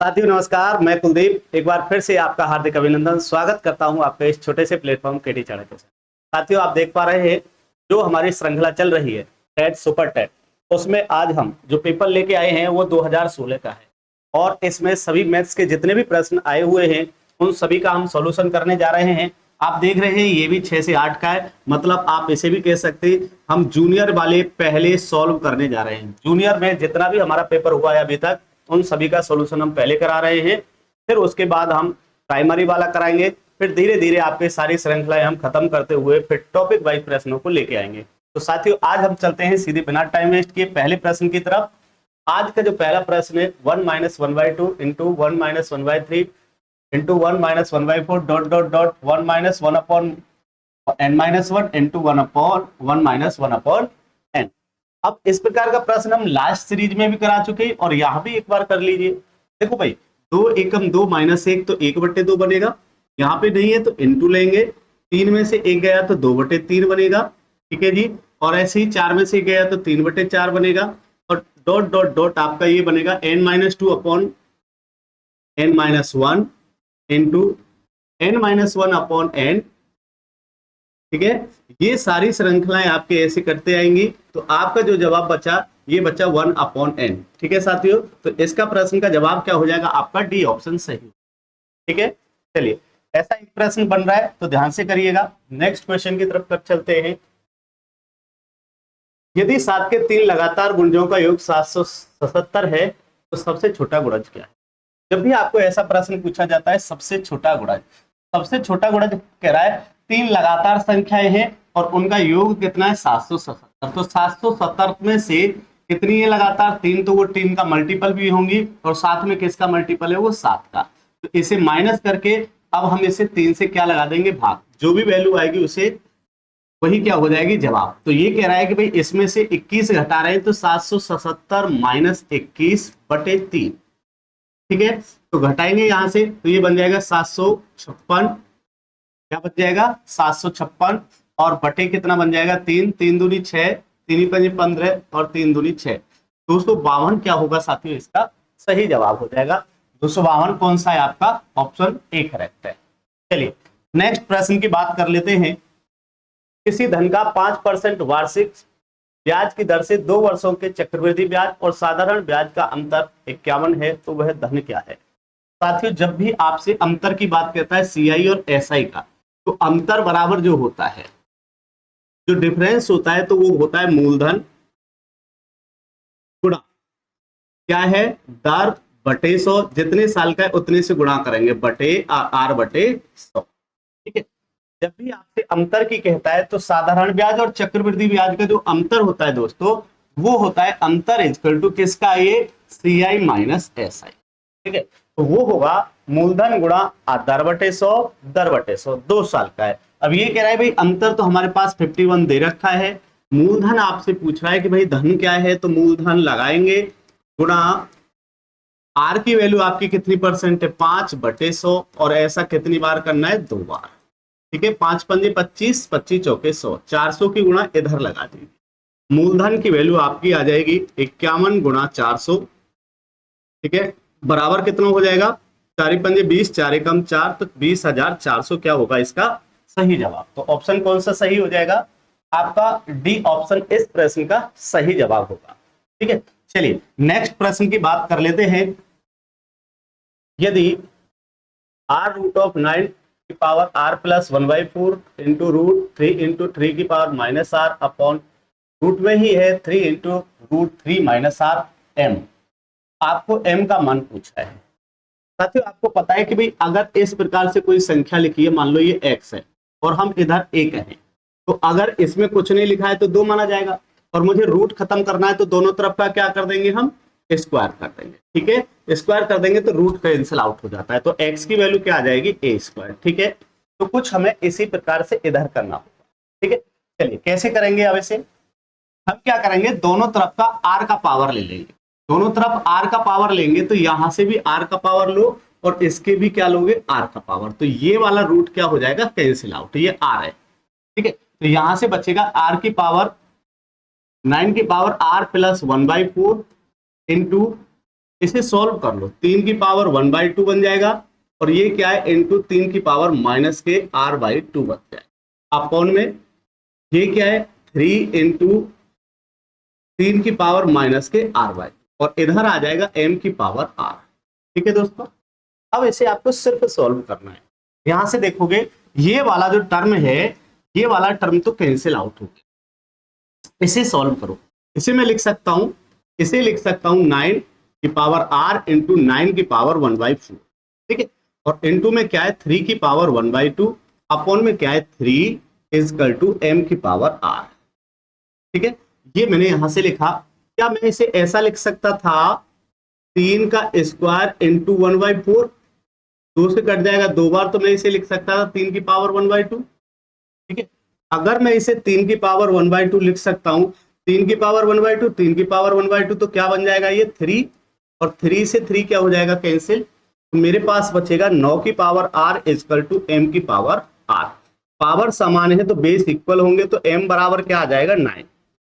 साथियों नमस्कार, मैं कुलदीप एक बार फिर से आपका हार्दिक अभिनंदन स्वागत करता हूं आपके इस छोटे से प्लेटफॉर्म केटी चाणक्य से। साथियों आप देख पा रहे हैं जो हमारी श्रृंखला चल रही है टेट सुपर टेट, उसमें आज हम जो पेपर लेके आए हैं वो 2016 का है और इसमें सभी मैथ्स के जितने भी प्रश्न आए हुए हैं उन सभी का हम सॉल्यूशन करने जा रहे हैं। आप देख रहे हैं ये भी 6 से 8 का है, मतलब आप इसे भी कह सकते हैं हम जूनियर वाले पहले सॉल्व करने जा रहे हैं। जूनियर में जितना भी हमारा पेपर हुआ है अभी तक उन सभी का सॉल्यूशन हम पहले करा रहे हैं, फिर उसके बाद हम प्राइमरी वाला कराएंगे, फिर धीरे धीरे आपके सारी श्रृंखलाएं हम खत्म करते हुए फिर टॉपिक वाइज प्रश्नों को लेके आएंगे। तो साथियों आज हम चलते हैं सीधे बिना टाइम वेस्ट किए पहले प्रश्न की तरफ। आज का जो पहला प्रश्न है 1 - 1/2 into 1 - 1/3 into 1 - 1/4 dot dot dot 1 - 1 upon n-1 into 1 upon 1 - 1 upon n। अब इस प्रकार का प्रश्न हम लास्ट सीरीज में भी करा चुके हैं और यहां भी एक बार कर लीजिए। देखो भाई 2 एकम 2 - 1 तो 1/2 बनेगा, यहाँ पे नहीं है तो इनटू लेंगे, 3 में से 1 गया तो 2/3 बनेगा, ठीक है जी। और ऐसे ही 4 में से गया तो 3/4 बनेगा और डॉट डॉट डॉट आपका ये बनेगा n-2 upon n-1 into n-1 upon n, ठीक है। ये सारी श्रृंखलाएं आपके ऐसे करते आएंगी तो आपका जो जवाब बचा ये बचा 1 अपॉन n, ठीक है साथियों। तो इसका प्रश्न का जवाब क्या हो जाएगा आपका डी ऑप्शन सही, ठीक है। चलिए ऐसा एक प्रश्न बन रहा है तो ध्यान से करिएगा। नेक्स्ट क्वेश्चन की तरफ चलते हैं। यदि 7 के 3 लगातार गुणजों का योग 777 है तो सबसे छोटा गुणज क्या है। जब भी आपको ऐसा प्रश्न पूछा जाता है सबसे छोटा गुणज, सबसे छोटा गुणज कह रहा है 3 लगातार संख्याएं हैं और उनका योग कितना है 777। तो 777 में से कितनी है लगातार 3, तो वो 3 का मल्टीपल भी होंगी और साथ में किसका मल्टीपल है वो 7 का। तो इसे माइनस करके अब हम इसे 3 से क्या लगा देंगे भाग, जो भी वैल्यू आएगी उसे वही क्या हो जाएगी जवाब। तो ये कह रहा है कि भाई इसमें से 21 घटा रहे हैं तो 777 माइनस 21/3, ठीक है। तो घटाएंगे यहां से तो ये बन जाएगा 756, क्या बच जाएगा 756 और बटे कितना बन जाएगा 3, 3 दूनी 6, 3 पंजे 15 और 3 दूनी 6, 252 क्या होगा साथियों इसका सही जवाब हो जाएगा। 252 कौन सा है आपका ऑप्शन ए करेक्ट है। चलिए नेक्स्ट प्रश्न की बात कर लेते हैं। किसी धन का 5% वार्षिक ब्याज की दर से 2 वर्षों के चक्रवृद्धि ब्याज और साधारण ब्याज का अंतर 51 है तो वह धन क्या है। साथियों जब भी आपसे अंतर की बात करता है सीआई और एसआई का, तो अंतर बराबर जो होता है, जो डिफरेंस होता है तो वो होता है मूलधन गुणा क्या है दर बटे 100, जितने साल का है उतने से गुणा करेंगे बटे r/100, ठीक है। जब भी आपसे अंतर की कहता है तो साधारण ब्याज और चक्रवृद्धि ब्याज का जो अंतर होता है दोस्तों वो होता है अंतर इक्वल टू किसका ये सीआई माइनस एसआई, ठीक है। तो वो होगा मूलधन गुणा दर/100, दर/100 2 साल का है। अब ये कह रहा है भाई अंतर तो हमारे पास 51 दे रखा है, मूलधन आपसे पूछ रहा है कि भाई धन क्या है, तो मूलधन लगाएंगे गुणा आर की वैल्यू आपकी कितनी परसेंट है 5/100 और ऐसा कितनी बार करना है 2 बार, ठीक है। 5 पंजे 25, 25 चौके 100, 400 की गुणा इधर लगा देंगे। मूलधन की वैल्यू आपकी आ जाएगी 51 गुणा 400, ठीक है, बराबर कितना हो जाएगा 4 पंजे 20, 4 एकम 4 तो 20,400 क्या होगा इसका सही जवाब। तो ऑप्शन कौन सा सही हो जाएगा आपका डी ऑप्शन इस प्रश्न का सही जवाब होगा, ठीक है। चलिए नेक्स्ट प्रश्न की बात कर लेते हैं। यदि r√9 की पावर r + 1/4 इंटू √3 इंटू 3 की पावर -r अपॉन रूट में ही है 3 इंटू √3 - r m, आपको m का मान पूछा है। साथियों आपको पता है कि भाई अगर इस प्रकार से कोई संख्या लिखी है, मान लो ये x है और हम इधर a कहें, तो अगर इसमें कुछ नहीं लिखा है तो 2 माना जाएगा और मुझे रूट खत्म करना है तो दोनों तरफ का क्या कर देंगे हम स्क्वायर कर देंगे, ठीक है। स्क्वायर कर देंगे तो रूट कैंसिल आउट हो जाता है, तो x की वैल्यू क्या आ जाएगी a², ठीक है। तो कुछ हमें इसी प्रकार से इधर करना होगा, ठीक है। चलिए कैसे करेंगे, अब इसे हम क्या करेंगे दोनों तरफ का r का पावर ले लेंगे, दोनों तरफ r का पावर लेंगे तो यहां से भी r का पावर लो और इसके भी क्या लोगे r का पावर, तो ये वाला रूट क्या हो जाएगा कैंसिल आउट, ये r है, ठीक है। तो यहां से बचेगा r की पावर 9 की पावर r + 1/4 इंटू इसे सॉल्व कर लो, 3 की पावर 1/2 बन जाएगा और ये क्या है इंटू 3 की पावर माइनस के r/2 बन जाएगा। अपॉन में ये क्या है 3 इंटू 3 की पावर माइनस के r/, और इधर आ जाएगा m की पावर r। ठीक है दोस्तों, अब इसे आपको सिर्फ सॉल्व करना है। यहां से देखोगे ये वाला जो टर्म है, ये वाला टर्म तो कैंसिल आउट हो गया। इसे सॉल्व करो, इसे मैं लिख सकता हूं, इसे लिख सकता हूं 9 की पावर r इंटू 9 की पावर 1/4। ठीक है, और इंटू में क्या है 3 की पावर 1/2, अपॉन में क्या है 3 इजकल टू m की पावर r। ठीक है, ये मैंने यहां से लिखा। क्या मैं इसे ऐसा लिख सकता था 3 का स्क्वायर इंटू 1/4, 2 से कट जाएगा 2 बार, तो मैं इसे लिख सकता था 3 की पावर 1/2। ठीक है, अगर मैं इसे 3 की पावर 1/2 लिख सकता हूं, 3 की पावर 1/2, 3 की पावर 1/2, तो क्या बन जाएगा ये 3, और 3 से 3 क्या हो जाएगा कैंसिल, तो मेरे पास बचेगा 9 की power r equal to m की पावर r। पावर समान है तो बेस इक्वल होंगे, तो m बराबर क्या आ जाएगा 9।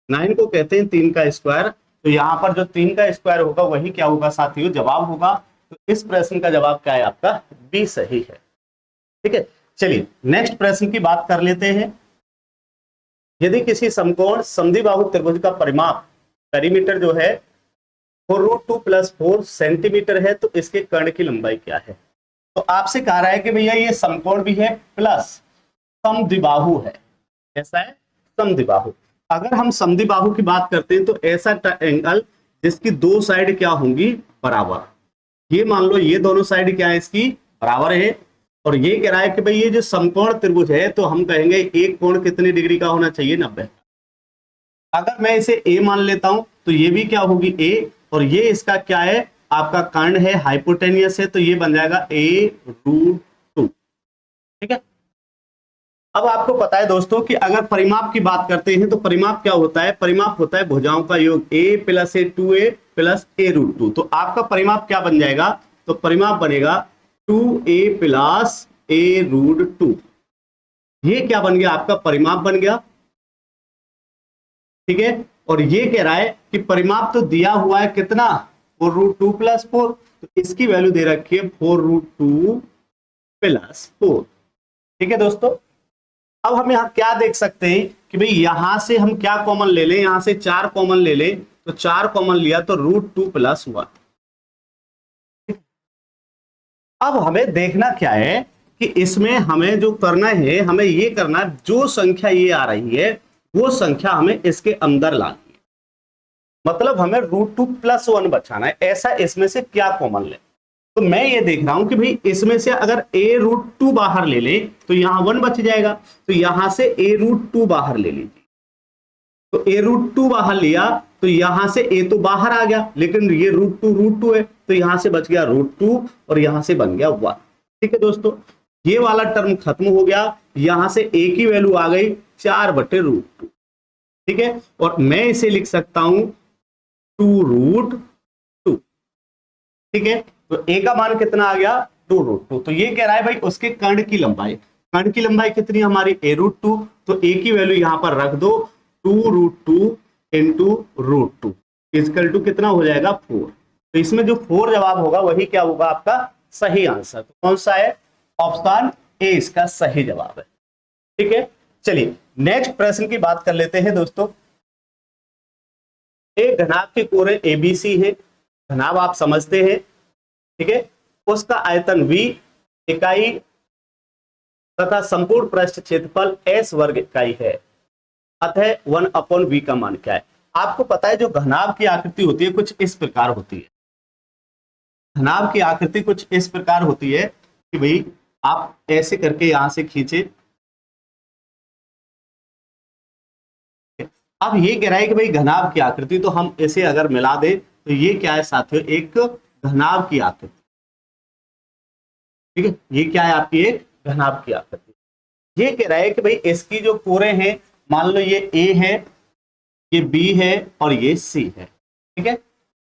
9 को कहते हैं 3 का स्क्वायर, तो यहाँ पर जो 3 का स्क्वायर होगा वही क्या होगा साथियों, जवाब होगा। तो इस प्रश्न का जवाब क्या है आपका, बी सही है। ठीक है, चलिए नेक्स्ट प्रश्न की बात कर लेते हैं। यदि किसी समकोण समद्विबाहु त्रिभुज का परिमाप पेरीमीटर जो है 4√2 + 4 सेंटीमीटर है, तो इसके कर्ण की लंबाई क्या है। तो आपसे कह रहा है कि भैया ये समकोण भी है प्लस समद्विबाहु है। ऐसा है समद्विबाहु। अगर हम समद्विबाहु की बात करते हैं तो ऐसा एंगल जिसकी दो साइड क्या होंगी बराबर। ये मान लो ये दोनों साइड क्या है इसकी बराबर है, और ये कह रहा है कि भाई ये जो समकोण त्रिभुज है तो हम कहेंगे एक कोण कितने डिग्री का होना चाहिए, 90। अगर मैं इसे ए मान लेता हूं तो ये भी क्या होगी ए, और ये इसका क्या है आपका कर्ण है, हाइपोटेनियस है, तो ये बन जाएगा a√2। ठीक है, अब आपको पता है दोस्तों कि अगर परिमाप की बात करते हैं तो परिमाप क्या होता है, परिमाप होता है भुजाओं का योग a + a 2a + a√2। तो आपका परिमाप क्या बन जाएगा, तो परिमाप बनेगा 2a + a√2। ये क्या बन गया आपका परिमाप बन गया। ठीक है, और ये कह रहा है कि परिमाप तो दिया हुआ है कितना 4√2 + 4, तो इसकी वैल्यू दे रखी है 4√2 + 4। ठीक है दोस्तों, अब हम यहां क्या देख सकते हैं कि भाई यहां से हम क्या कॉमन ले लें, यहां से 4 कॉमन ले लें, तो 4 कॉमन लिया तो √2 + 1। अब हमें देखना क्या है कि इसमें हमें जो करना है, हमें ये करना जो संख्या ये आ रही है वो संख्या हमें इसके अंदर लानी है, मतलब हमें √2 + 1 बचाना है। ऐसा इसमें से क्या कॉमन ले, तो मैं ये देख रहा हूं कि भाई इसमें से अगर a√2 बाहर ले ले तो यहां 1 बच जाएगा, तो यहां से a√2 बाहर ले लीजिए। तो a√2 बाहर लिया तो यहां से a तो बाहर आ गया, लेकिन ये √2 है, तो यहां से बच गया √2 और यहां से बन गया 1। ठीक है दोस्तों, ये वाला टर्म खत्म हो गया, यहां से a की वैल्यू आ गई 4/√2। ठीक है, और मैं इसे लिख सकता हूं 2√2। ठीक है, तो a का मान कितना आ गया 2√2। तो ये कह रहा है भाई उसके कर्ण की लंबाई, कर्ण की लंबाई कितनी हमारी a√2, तो a की वैल्यू यहां पर रख दो 2√2 × √2 इक्वल टू कितना हो जाएगा 4। तो इसमें जो 4 जवाब होगा वही क्या होगा आपका सही आंसर। तो कौन सा है, ऑप्शन ए इसका सही जवाब है। ठीक है, चलिए नेक्स्ट प्रश्न की बात कर लेते हैं दोस्तों। एक घनाभ के कोण एबीसी है, घनाभ आप समझते हैं। ठीक है, उसका आयतन v इकाई तथा संपूर्ण पृष्ठ क्षेत्रफल s वर्ग इकाई है, अतः 1/v का मान क्या है। आपको पता है जो घनाभ की आकृति होती है कुछ इस प्रकार होती है, घनाभ की आकृति कुछ इस प्रकार होती है कि भाई आप ऐसे करके यहां से खींचे। अब ये कह रहा है कि भाई घनाभ की आकृति, तो हम इसे अगर मिला दे तो ये क्या है साथियों, एक घनाभ की आकृति। ठीक है, ये क्या है आपकी एक घनाभ की आकृति। ये कह रहा है कि भाई इसकी जो कोरें हैं, मान लो ये A है, ये B है और ये C है। ठीक है,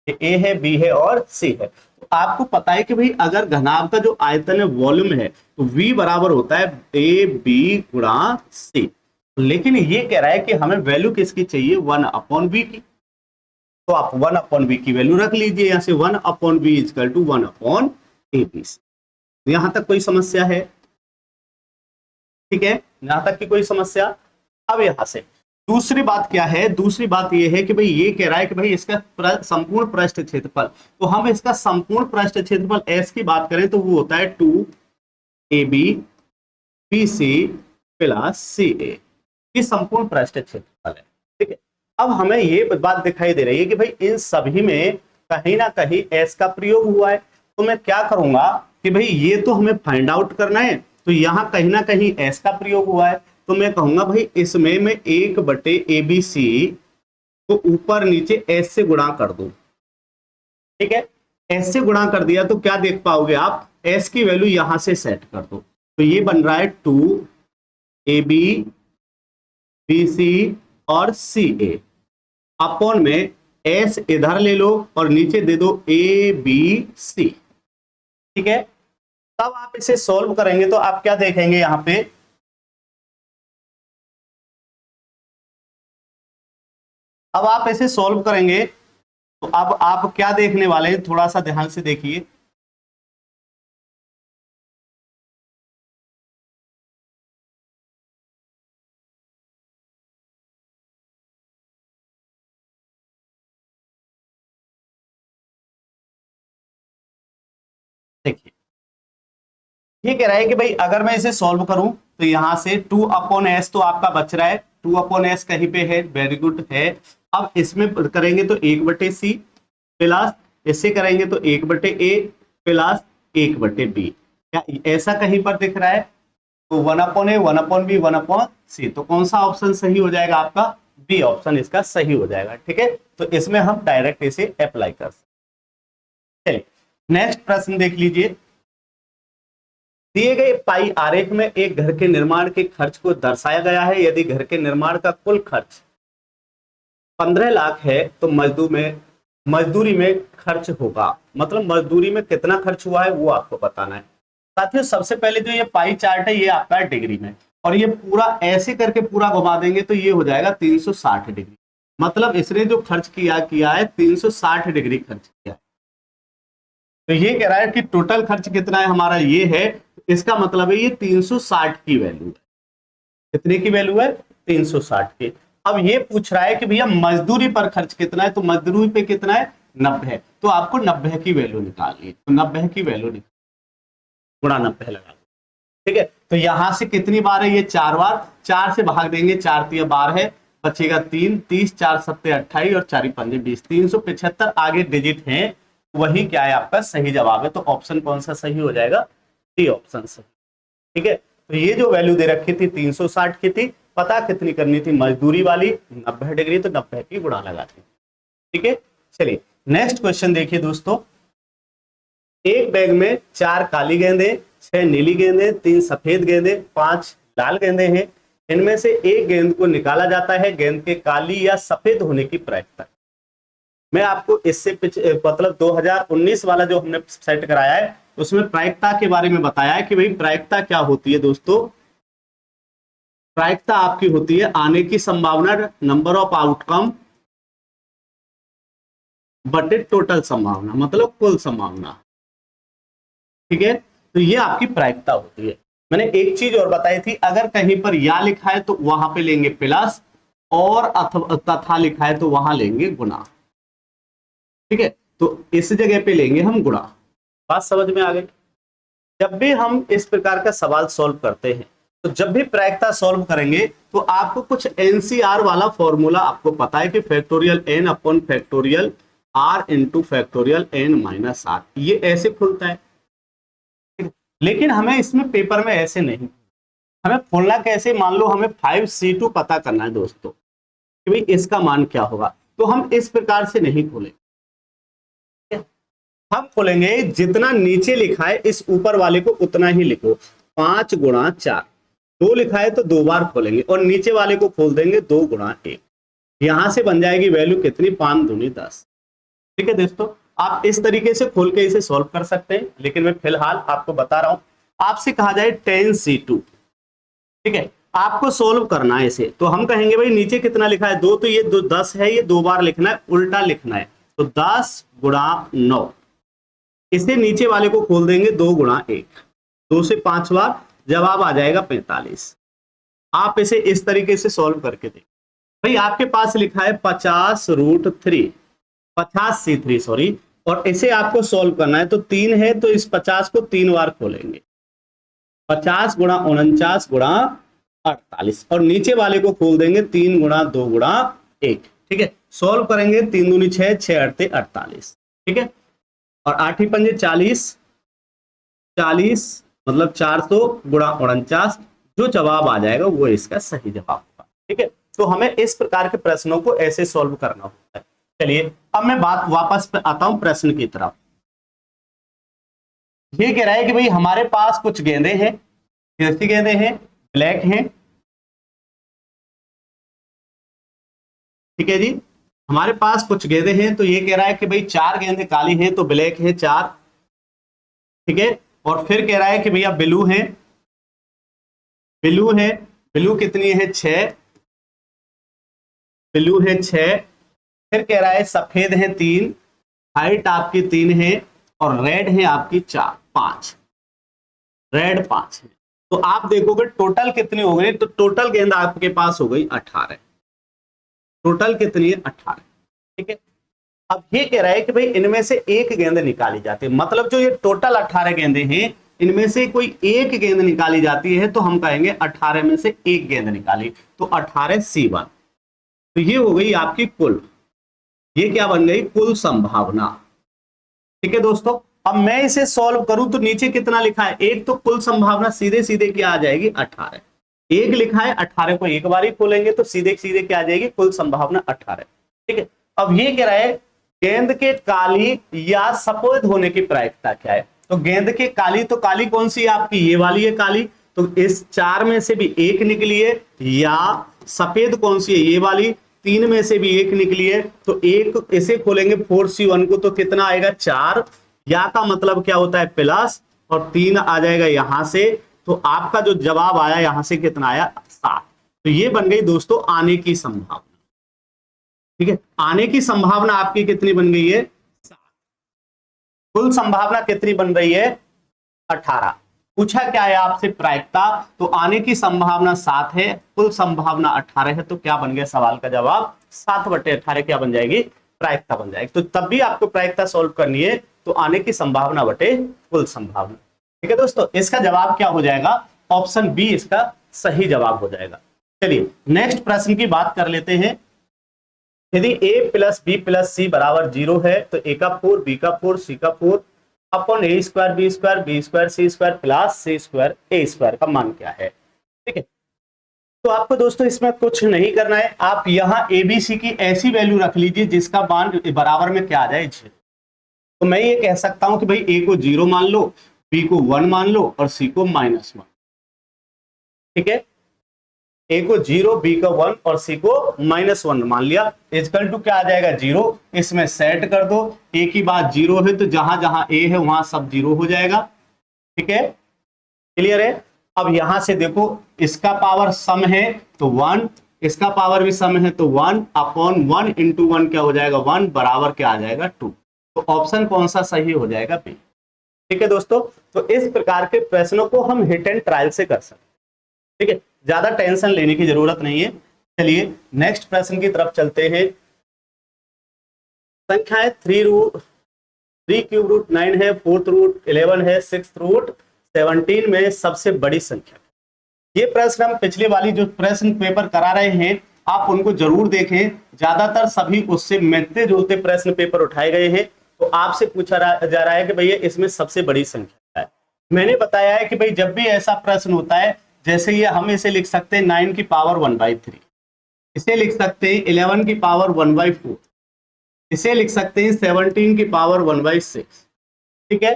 ये A है, B है और C है। तो आपको पता है कि भाई अगर घनाभ का जो आयतन है वॉल्यूम है तो V बराबर होता है AB × C। लेकिन ये कह रहा है कि हमें वैल्यू किसकी चाहिए 1/v की। तो आप 1/b की वैल्यू रख लीजिए, यहां से 1/b इक्वल टू 1/ab। यहां तक कोई समस्या है? ठीक है, यहां तक की कोई समस्या? अब यहां से दूसरी बात क्या है, दूसरी बात यह है कि भाई ये कह रहा है कि भाई इसका संपूर्ण पृष्ठ क्षेत्रफल, तो हम इसका संपूर्ण पृष्ठ क्षेत्रफल एस की बात करें तो वो होता है 2ab BC प्लस CA, ये संपूर्ण पृष्ठ क्षेत्रफल है। ठीक है, अब हमें ये बात दिखाई दे रही है कि भाई इन सभी में कहीं ना कहीं एस का प्रयोग हुआ है, तो मैं क्या करूंगा कि भाई ये तो हमें फाइंड आउट करना है, तो यहां कहीं ना कहीं एस का प्रयोग हुआ है, तो मैं कहूंगा भाई इसमें मैं 1/ABC को ऊपर नीचे एस से गुणा कर दूं। ठीक है, एस से गुणा कर दिया तो क्या देख पाओगे आप, एस की वैल्यू यहां से सेट कर दो, तो ये बन रहा है 2AB BC और CA अपॉन में एस इधर ले लो और नीचे दे दो ABC। ठीक है, तब आप इसे सॉल्व करेंगे तो आप क्या देखेंगे, यहां पे अब आप इसे सॉल्व करेंगे तो अब आप क्या देखने वाले हैं, थोड़ा सा ध्यान से देखिए। देखिए ये कह रहा है कि भाई अगर मैं इसे सॉल्व करूं तो यहां से 2/s तो आपका बच रहा है, 2/s कहीं पे है, वेरी गुड है। अब इसमें करेंगे तो 1/c प्लस इससे करेंगे तो 1/a प्लस 1/b, क्या ऐसा कहीं पर दिख रहा है? तो 1/a 1/b 1/c, तो कौन सा ऑप्शन सही हो जाएगा आपका? बी ऑप्शन इसका सही हो जाएगा। ठीक है, तो इसमें हम डायरेक्ट इसे अप्लाई कर सकते। चलिए नेक्स्ट प्रश्न देख लीजिए। दिए गए पाई आरेख में एक घर के निर्माण के खर्च को दर्शाया गया है। यदि घर के निर्माण का कुल खर्च 15 लाख है तो मजदूरी में खर्च होगा, मतलब मजदूरी में कितना खर्च हुआ है वो आपको बताना है। साथियों सबसे पहले जो ये पाई चार्ट है ये आपका है डिग्री में, और ये पूरा ऐसे करके पूरा घुमा देंगे तो ये हो जाएगा 360 डिग्री, मतलब इसने जो खर्च किया है 360 डिग्री खर्च किया है। तो ये कह रहा है कि टोटल खर्च कितना है हमारा, ये है, इसका मतलब है ये 360 की वैल्यू है। कितने की वैल्यू है? 360 की। अब ये पूछ रहा है कि भैया मजदूरी पर खर्च कितना है, तो मजदूरी पे कितना है? 90, तो आपको 90 की वैल्यू निकालनी है, तो 90 की वैल्यू गुणा 90 लगा। ठीक है, तो यहां से कितनी बार है? ये 4 बार, 4 से भाग देंगे, 4 3 12 है, बचेगा 3, 30 4 7 28 और 4 5 20, 375 आगे डिजिट हैं, वही क्या है आपका सही जवाब है। तो ऑप्शन कौन सा सही हो जाएगा? डी ऑप्शन सही। ठीक है, तो ये जो वैल्यू दे रखी थी 360 की थी, पता कितनी करनी थी? मजदूरी वाली 90 डिग्री, तो 90 की गुणा लगाती। ठीक है, चलिए नेक्स्ट क्वेश्चन देखिए दोस्तों। एक बैग में 4 काली गेंदे, 6 नीली गेंदे, 3 सफेद गेंदे, 5 लाल गेंदे हैं। इनमें से एक गेंद को निकाला जाता है, गेंद के काली या सफेद होने की प्रायिकता। मैं आपको इससे मतलब 2019 वाला जो हमने सेट कराया है उसमें प्रायिकता के बारे में बताया है कि भाई प्रायिकता क्या होती है दोस्तों। प्रायिकता आपकी होती है आने की संभावना, नंबर ऑफ आउटकम बटे टोटल संभावना, मतलब कुल संभावना। ठीक है, तो ये आपकी प्रायिकता होती है। मैंने एक चीज और बताई थी, अगर कहीं पर या लिखा है तो वहां पे लेंगे प्लस, और तथा लिखा है तो वहां लेंगे गुणा। ठीक है, तो इस जगह पे लेंगे हम गुणा। बात समझ में आ गई? जब भी हम इस प्रकार का सवाल सॉल्व करते हैं तो जब भी प्रायिकता सॉल्व करेंगे तो आपको कुछ एनसीआर वाला फॉर्मूला आपको पता है कि factorial n upon factorial r into factorial n minus r, ये ऐसे खुलता है। लेकिन हमें इसमें पेपर में ऐसे नहीं, हमें खोलना कैसे? मान लो हमें 5C2 पता करना है दोस्तों कि भाई इसका मान क्या होगा, तो हम इस प्रकार से नहीं खोलेंगे। हम खोलेंगे जितना नीचे लिखा है इस ऊपर वाले को उतना ही लिखो, 5 गुणा 4, 2 लिखा है तो 2 बार खोलेंगे, और नीचे वाले को खोल देंगे 2 गुणा 1। यहां से बन जाएगी वैल्यू कितनी? 5 दूनी 10। ठीक है दोस्तों, आप इस तरीके से खोल के इसे सॉल्व कर सकते हैं, लेकिन मैं फिलहाल आपको बता रहा हूं, आपसे कहा जाए 10C2, ठीक है, आपको सोल्व करना है इसे, तो हम कहेंगे भाई नीचे कितना लिखा है 2, तो ये 10 है, ये 2 बार लिखना है, उल्टा लिखना है, तो 10 गुणा 9, इसे नीचे वाले को खोल देंगे 2 गुणा 1, 2 से 5 बार, जवाब आ जाएगा 45। आप इसे इस तरीके से सॉल्व करके देखें। भाई आपके पास लिखा है 50√3, 50C3 सॉरी, और इसे आपको सॉल्व करना है, तो 3 है तो इस 50 को 3 बार खोलेंगे, 50 गुणा 49 गुणा 48, और नीचे वाले को खोल देंगे 3 गुणा 2 गुणा 1। ठीक है, सॉल्व करेंगे, 3 दूनी 6, 6 8 48। ठीक है, और 8 पंजे 40, 40 मतलब 400 गुणा 49, जो जवाब आ जाएगा वो इसका सही जवाब होगा। ठीक है, तो हमें इस प्रकार के प्रश्नों को ऐसे सॉल्व करना होता है। चलिए अब मैं बात वापस आता हूं प्रश्न की तरफ। ये कह रहा है कि भाई हमारे पास कुछ गेंदे हैं, कैसी गेंदे हैं, ब्लैक हैं। ठीक है जी, हमारे पास कुछ गेंदे हैं, तो ये कह रहा है कि भाई 4 गेंदे काली हैं, तो ब्लैक है 4। ठीक है, और फिर कह रहा है कि भैया ब्लू है, ब्लू है, ब्लू कितनी है 6, ब्लू है 6। फिर कह रहा है सफेद है 3, हाइट आपकी 3 है, और रेड है आपकी 4 5, रेड 5 है। तो आप देखोगे टोटल कितनी हो गई, तो टोटल गेंद आपके पास हो गई 18, टोटल कितनी है 18। ठीक है, अब ये कह रहा है कि भाई इनमें से एक गेंद निकाली जाती है, मतलब जो ये टोटल 18 गेंदें हैं इनमें से कोई एक गेंद निकाली जाती है, तो हम कहेंगे 18 में से एक गेंद निकाली, तो 18C1। तो ये हो गई आपकी कुल, ये क्या बन गई, कुल संभावना। ठीक है दोस्तों, अब मैं इसे सॉल्व करूं तो नीचे कितना लिखा है 1, तो कुल संभावना सीधे सीधे क्या आ जाएगी 18, 1 लिखा है, 18 को एक बार ही खोलेंगे तो सीधे सीधे क्या आ जाएगी, कुल संभावना 18। ठीक है, अब ये कह रहा है गेंद के काली या सफेद होने की प्रायिकता क्या है, तो गेंद के काली, तो काली कौन सी है आपकी, ये वाली है काली, तो इस 4 में से भी एक निकली है, या सफेद कौन सी है, ये वाली, 3 में से भी एक निकली है, तो एक इसे खोलेंगे 4C1 को, तो कितना आएगा 4, या का मतलब क्या होता है प्लस, और 3 आ जाएगा यहां से, तो आपका जो जवाब आया यहां से कितना आया 7। तो ये बन गई दोस्तों आने की संभावना। ठीक है, आने की संभावना आपकी कितनी बन गई है 7, कुल संभावना कितनी बन रही है 18। पूछा क्या है आपसे प्रायिकता, तो आने की संभावना 7 है, कुल संभावना 18 है, तो क्या बन गया सवाल का जवाब 7/18 क्या बन जाएगी, प्रायिकता बन जाएगी। तो तब भी आपको प्रायिकता सॉल्व करनी है, तो आने की संभावना बटे कुल संभावना। ठीक है दोस्तों, इसका जवाब क्या हो जाएगा, ऑप्शन बी इसका सही जवाब हो जाएगा। चलिए नेक्स्ट प्रश्न की बात कर लेते हैं। यदि a + b + c = 0 है, तो a का 4 b का 4 c का 4 upon a² b² b² c² plus c² a² का मान क्या है। ठीक है, तो आपको दोस्तों इसमें कुछ नहीं करना है, आप यहाँ abc की ऐसी वैल्यू रख लीजिए जिसका मान बराबर में क्या आ जाए 0। तो मैं ये कह सकता हूं कि भाई a को 0 मान लो, b को 1 मान लो, और c को -1। ठीक है, a को 0, b को 1 और c को -1 मान लिया, इक्वल टू क्या आ जाएगा 0। इसमें सेट कर दो, a की बात 0 है तो जहां जहां a है वहां सब 0 हो जाएगा। ठीक है, क्लियर है। अब यहां से देखो, इसका पावर सम है तो 1, इसका पावर भी सम है तो 1 अपॉन 1 इंटू 1 क्या हो जाएगा 1 बराबर क्या आ जाएगा 2। तो ऑप्शन कौन सा सही हो जाएगा बी। ठीक है दोस्तों, तो इस प्रकार के प्रश्नों को हम हिट एंड ट्रायल से कर सकते हैं। ठीक है, ज्यादा टेंशन लेने की जरूरत नहीं है। चलिए नेक्स्ट प्रश्न की तरफ चलते हैं। संख्या है 3√9 है, 4√11 है, 6√17 में सबसे बड़ी संख्या। ये प्रश्न हम पिछले वाली जो प्रश्न पेपर करा रहे हैं आप उनको जरूर देखें, ज्यादातर सभी उससे मिलते जुलते प्रश्न पेपर उठाए गए हैं। तो आपसे पूछा जा रहा है कि भैया इसमें सबसे बड़ी संख्या है। मैंने बताया है कि भाई जब भी ऐसा प्रश्न होता है, जैसे ये हम इसे लिख सकते हैं 9 की पावर 1/3, इसे लिख सकते हैं 11 की पावर 1/4, इसे लिख सकते हैं 17 की पावर 1/6। ठीक है,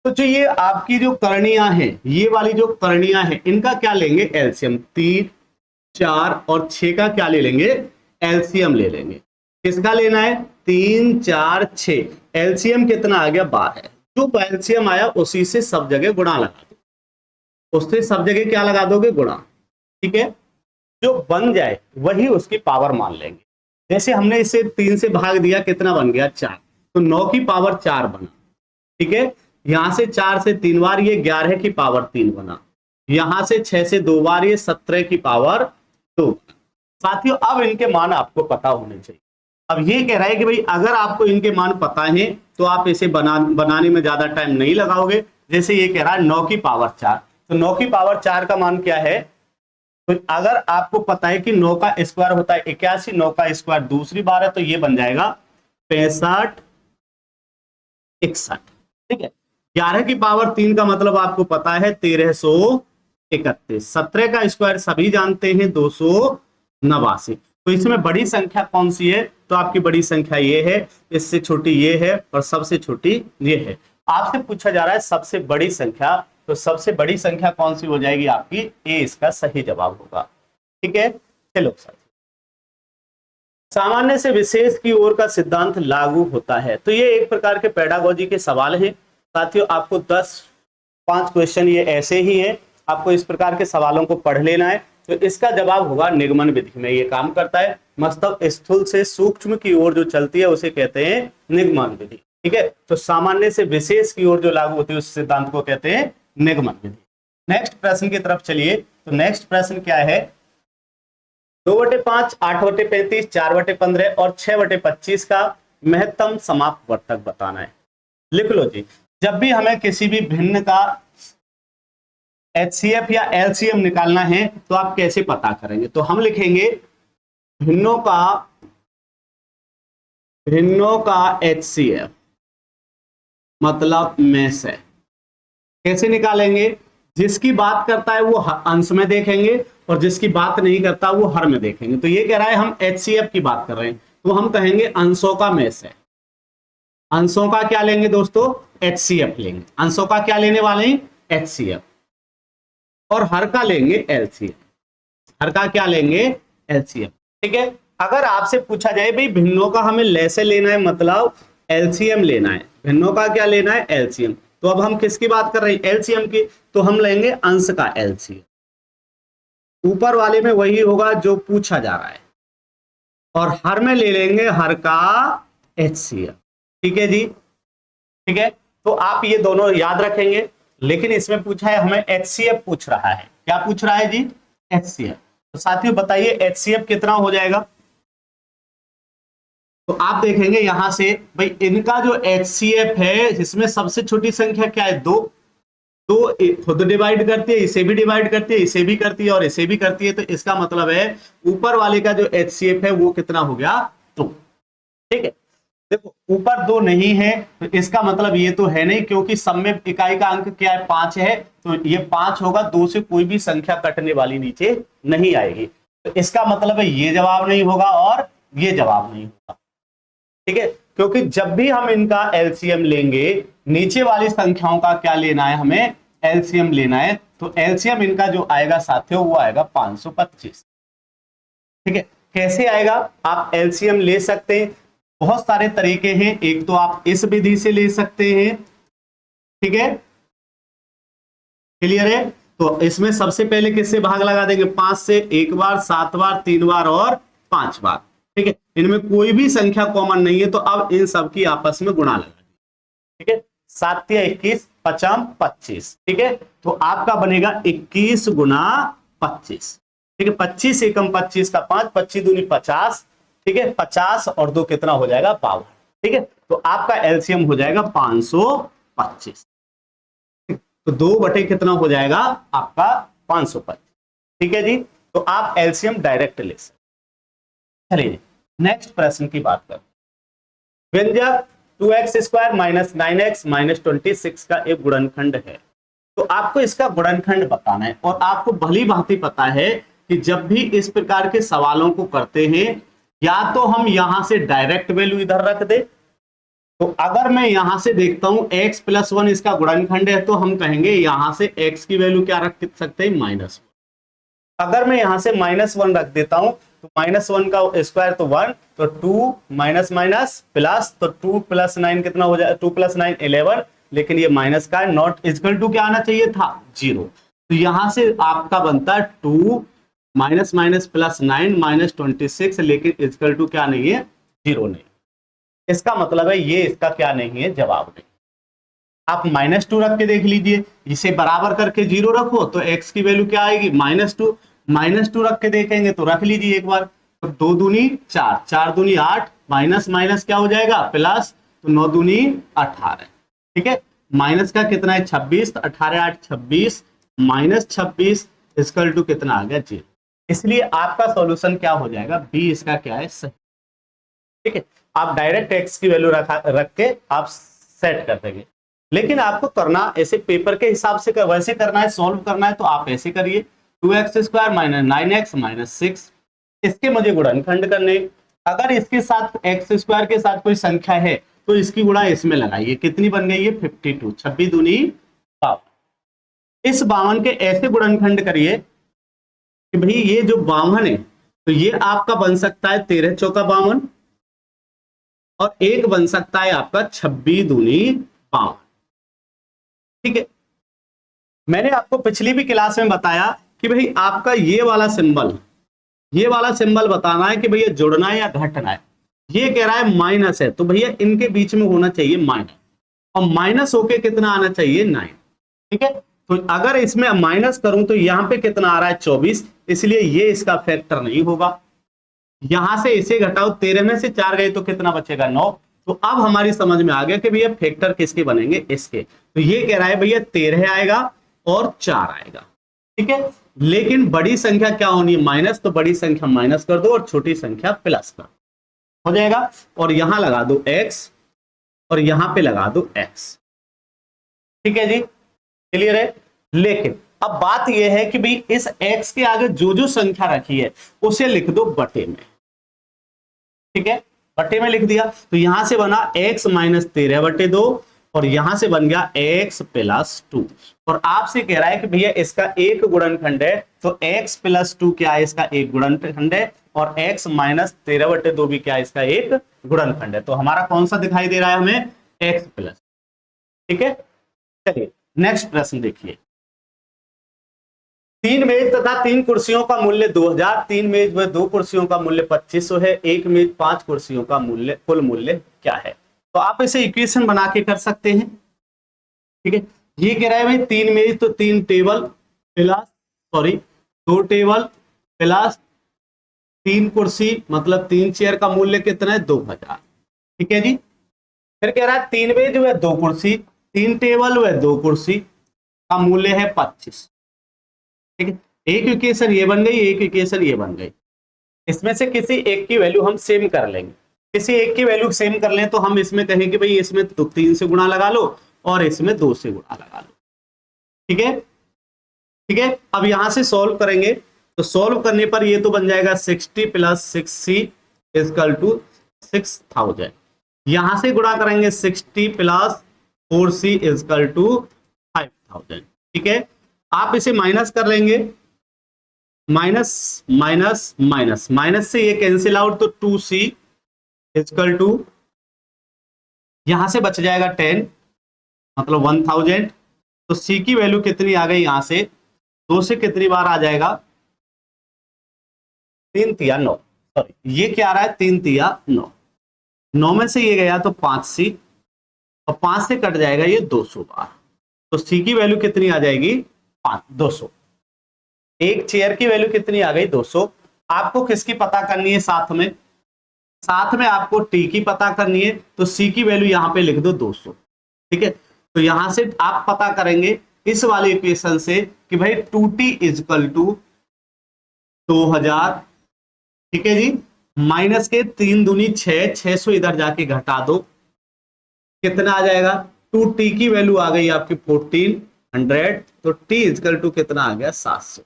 तो जो ये आपकी जो करणियां हैं, ये वाली जो करणियां हैं, इनका क्या लेंगे एलसीएम, 3, 4 और 6 का क्या ले लेंगे एलसीएम ले लेंगे। किसका लेना है 3, 4, 6, एलसीएम कितना आ गया 12। जो एलसीएम आया उसी से सब जगह गुणा लगा दो, उससे सब जगह क्या लगा दोगे गुणा। ठीक है, जो बन जाए वही उसकी पावर मान लेंगे। जैसे हमने इसे 3 से भाग दिया, कितना बन गया 4, तो 9 की पावर 4 बना। ठीक है, यहां से 4 से 3 बार ये 11 की पावर 3 बना, यहां से 6 से 2 बार ये 17 की पावर 2 बना। साथियों अब इनके मान आपको पता होने चाहिए। अब ये कह रहा है कि भाई अगर आपको इनके मान पता है तो आप इसे बनाने में ज्यादा टाइम नहीं लगाओगे। जैसे ये कह रहा है 9 की पावर 4, तो 9 की पावर 4 का मान क्या है, तो अगर आपको पता है कि 9 का स्क्वायर होता है 81, 9 का स्क्वायर दूसरी बार है, तो ये बन जाएगा 65 61। ठीक है, 11 की पावर 3 का मतलब आपको पता है 1331, 17 का स्क्वायर सभी जानते हैं 289। तो इसमें बड़ी संख्या कौन सी है, तो आपकी बड़ी संख्या ये है, इससे छोटी ये है और सबसे छोटी ये है। आपसे पूछा जा रहा है सबसे बड़ी संख्या, तो सबसे बड़ी संख्या कौन सी हो जाएगी आपकी, ए इसका सही जवाब होगा। ठीक है, चलो साथियों, सामान्य से विशेष की ओर का सिद्धांत लागू होता है। तो ये एक प्रकार के पेडागोजी के सवाल हैं साथियों। आपको 5 क्वेश्चन ये ऐसे ही हैं, आपको इस प्रकार के सवालों को पढ़ लेना है। तो इसका जवाब होगा निगमन विधि में ये काम करता है। मतलब स्थूल से सूक्ष्म की ओर जो चलती है उसे कहते हैं निगमन विधि। ठीक है, तो सामान्य से विशेष की ओर जो लागू होती है उस सिद्धांत को कहते हैं निगमन विधि। नेक्स्ट प्रश्न की तरफ चलिए। तो नेक्स्ट प्रश्न क्या है, 2/5, 8/35, 4/15 और 6/25 का महत्तम समापवर्तक बताना है। लिख लो जी। जब भी हमें किसी भी भिन्न का HCF या LCM निकालना है तो आप कैसे पता करेंगे, तो हम लिखेंगे भिन्नों का HCF मतलब में से। कैसे निकालेंगे, जिसकी बात करता है वो अंश में देखेंगे और जिसकी बात नहीं करता वो हर में देखेंगे। तो ये कह रहा है हम HCF की बात कर रहे हैं, तो हम कहेंगे अंशों का में से। अंशों का क्या लेंगे दोस्तों, HCF लेंगे। अंशों का क्या लेने वाले हैं, HCF, और हर का लेंगे LCM। हर का क्या लेंगे, LCM। ठीक है, अगर आपसे पूछा जाए भाई भिन्नों का हमें ले से लेना है मतलब LCM लेना है, भिन्नों का क्या लेना है, LCM, तो अब हम किसकी बात कर रहे हैं, LCM की, तो हम लेंगे अंश का LCM। ऊपर वाले में वही होगा जो पूछा जा रहा है, और हर में ले लेंगे हर का HCF। ठीक है जी, ठीक है, तो आप ये दोनों याद रखेंगे। लेकिन इसमें पूछा है हमें HCF पूछ रहा है, क्या पूछ रहा है जी, HCF। तो साथियों बताइए HCF कितना हो जाएगा, तो आप देखेंगे यहां से भाई इनका जो HCF है इसमें सबसे छोटी संख्या क्या है, 2। तो खुद डिवाइड करती है, इसे भी डिवाइड करती है, इसे भी करती है और इसे भी करती है। तो इसका मतलब है ऊपर वाले का जो HCF है वो कितना हो गया, 2। ठीक है, देखो ऊपर 2 नहीं है तो इसका मतलब ये तो है नहीं, क्योंकि सब में इकाई का अंक क्या है, 5 है, तो ये 5 होगा। 2 से कोई भी संख्या कटने वाली नीचे नहीं आएगी, तो इसका मतलब है ये जवाब नहीं होगा और ये जवाब नहीं होगा। ठीक है, क्योंकि जब भी हम इनका LCM लेंगे, नीचे वाली संख्याओं का क्या लेना है, हमें LCM लेना है। तो LCM इनका जो आएगा साथियों वो आएगा 525। ठीक है, कैसे आएगा, आप LCM ले सकते हैं, बहुत सारे तरीके हैं। एक तो आप इस विधि से ले सकते हैं, ठीक है, क्लियर है। तो इसमें सबसे पहले किससे भाग लगा देंगे, 5 से 1 बार, 7 बार, 3 बार और 5 बार। ठीक है, इनमें कोई भी संख्या कॉमन नहीं है, तो अब इन सब की आपस में गुणा लगा देंगे। ठीक है, 7 या 21, 5 25। ठीक है, तो आपका बनेगा 21 गुना 25। ठीक है, 25 एकम 25 का 5, 25 दूनी 50। ठीक है, 50 और 2 कितना हो जाएगा, 52। ठीक है, तो आपका LCM हो जाएगा 525। तो 2 बटे कितना हो जाएगा आपका 525। ठीक है जी, तो आप LCM डायरेक्ट ले सकते। चलिए नेक्स्ट प्रश्न की बात करें। व्यंजक 2x² माइनस 9x माइनस 26 का एक गुणनखंड है। तो आपको इसका गुणनखंड बताना है, और आपको भली भांति पता है कि जब भी इस प्रकार के सवालों को करते हैं, या तो हम यहां से डायरेक्ट वैल्यू इधर रख दे। तो अगर मैं यहां से देखता हूं x + 1 इसका गुणनखंड है, तो हम कहेंगे यहां से x की वैल्यू क्या रख सकते हैं, -1। अगर मैं यहां से -1 रख देता हूं, तो -1 का स्क्वायर तो 1, तो 2 माइनस माइनस प्लस, तो 2 + 9 कितना हो जाए, 2 + 9 11। लेकिन ये माइनस का है, नॉट इक्वल टू क्या आना चाहिए था, 0। तो यहां से आपका बनता है 2 माइनस माइनस प्लस 9 माइनस 26, लेकिन इक्वल टू क्या नहीं है, 0 नहीं। इसका मतलब है ये इसका क्या नहीं है, जवाब नहीं। आप -2 रख के देख लीजिए, इसे बराबर करके 0 रखो तो x की वैल्यू क्या आएगी, -2। -2 रख के देखेंगे तो रख लीजिए एक बार, तो 2 दूनी 4, 4 दूनी 8, माइनस माइनस क्या हो जाएगा प्लस, तो 9 दूनी 18। ठीक है, माइनस का कितना है 26, तो 18 8 26, -26 इक्वल टू कितना आ गया 0। इसलिए आपका सॉल्यूशन क्या हो जाएगा, बी इसका क्या है, सही। ठीक है, आप डायरेक्ट एक्स की वैल्यू रख के आप सेट कर देंगे, लेकिन आपको करना ऐसे पेपर के हिसाब से वैसे करना है, सॉल्व करना है तो आप ऐसे करिए, 2x² माइनस 9x माइनस 6, इसके मुझे गुणनखंड करने। अगर इसके साथ x² के साथ कोई संख्या है तो इसकी गुणा इसमें लगाइए, कितनी बन गई है 52, 26 दूनी 52। इस 52 के ऐसे गुणनखंड करिए कि भाई ये जो 52 है तो ये आपका बन सकता है 13 चौका 52, और एक बन सकता है आपका 26 दूनी 52। ठीक है, मैंने आपको पिछली भी क्लास में बताया कि भाई आपका ये वाला सिंबल बताना है कि भैया जोड़ना है या घटना है। ये कह रहा है माइनस है, तो भैया इनके बीच में होना चाहिए माइनस, और माइनस होके कितना आना चाहिए 9। ठीक है, तो अगर इसमें माइनस करूं तो यहां पे कितना आ रहा है 24, इसलिए ये इसका फैक्टर नहीं होगा। यहां से इसे घटाओ, 13 में से 4 गए तो कितना बचेगा 9। तो अब हमारी समझ में आ गया कि भैया फैक्टर किसके बनेंगे, इसके। तो ये कह रहा है भैया 13 आएगा और 4 आएगा। ठीक है, लेकिन बड़ी संख्या क्या होनी है, माइनस, तो बड़ी संख्या माइनस कर दो और छोटी संख्या प्लस कर हो जाएगा, और यहां लगा दो x और यहां पे लगा दो x। ठीक है जी, क्लियर है। लेकिन अब बात यह है कि भाई इस x के आगे जो जो संख्या रखी है उसे लिख दो बटे में। ठीक है, बटे में लिख दिया, तो यहां से बना x माइनस 13 बटे 2, और यहां से बन गया x प्लस 2। और आपसे कह रहा है कि भैया इसका एक गुणनखंड है, तो x प्लस 2 क्या है, इसका एक गुणनखंड है, और x माइनस 13 बटे 2 भी क्या है, इसका एक गुणनखंड है। तो हमारा कौन सा दिखाई दे रहा है हमें, x प्लस। ठीक है, चलिए नेक्स्ट प्रश्न देखिए। 3 मेज तथा 3 कुर्सियों का मूल्य 2000, 3 मेज व 2 कुर्सियों का मूल्य 2500 है, 1 मेज 5 कुर्सियों का मूल्य, कुल मूल्य क्या है। तो आप इसे इक्वेशन बना के कर सकते हैं। ठीक है, ये कह रहा है भाई 3 मेज तो 3 टेबल प्लस 2 टेबल प्लस 3 कुर्सी, मतलब 3 चेयर का मूल्य कितना है 2000। ठीक है जी, फिर कह रहा है 3 मेज व 2 कुर्सी, 3 टेबल व 2 कुर्सी का मूल्य है 25। ठीक है, एक इक्वेशन ये बन गई, एक इक्वेशन ये बन गई। इसमें से किसी एक की वैल्यू हम सेम कर लेंगे। किसी एक की वैल्यू सेम कर लें तो हम इसमें कहें कि भाई इसमें तो 3 से गुणा लगा लो और इसमें 2 से गुणा लगा लो। ठीक है, ठीक है, अब यहां से सॉल्व करेंगे, तो सॉल्व करने पर ये तो बन जाएगा 60 प्लस 6c इक्वल टू 6000। यहां से गुणा करेंगे 60 प्लस 4c इक्वल टू 5000। ठीक है, आप इसे माइनस कर लेंगे, माइनस माइनस माइनस, माइनस से ये कैंसिल आउट, तो 2c इक्वल टू, यहां से बच जाएगा 10, मतलब 1000। तो c की वैल्यू कितनी आ गई, यहां से 2 से कितनी बार आ जाएगा, 3 तिया 9, सॉरी ये क्या आ रहा है 3 तिया 9, 9 में से ये गया तो 5c, और 5 से कट जाएगा ये 200 बार। तो c की वैल्यू कितनी आ जाएगी 200। एक चेयर की वैल्यू कितनी आ गई 200। आपको किसकी पता करनी है, साथ में आपको टी की पता करनी है, तो सी की वैल्यू यहां पे लिख दो 200। ठीक है, तो यहां से आप पता करेंगे इस वाले इक्वेशन से कि भाई 2t इक्वल टू 2000। ठीक है जी, माइनस के 3 दूनी 6, 600 इधर जाके घटा दो, कितना आ जाएगा, 2t की वैल्यू आ गई आपकी 1400, तो t इक्वल टू कितना आ गया 700।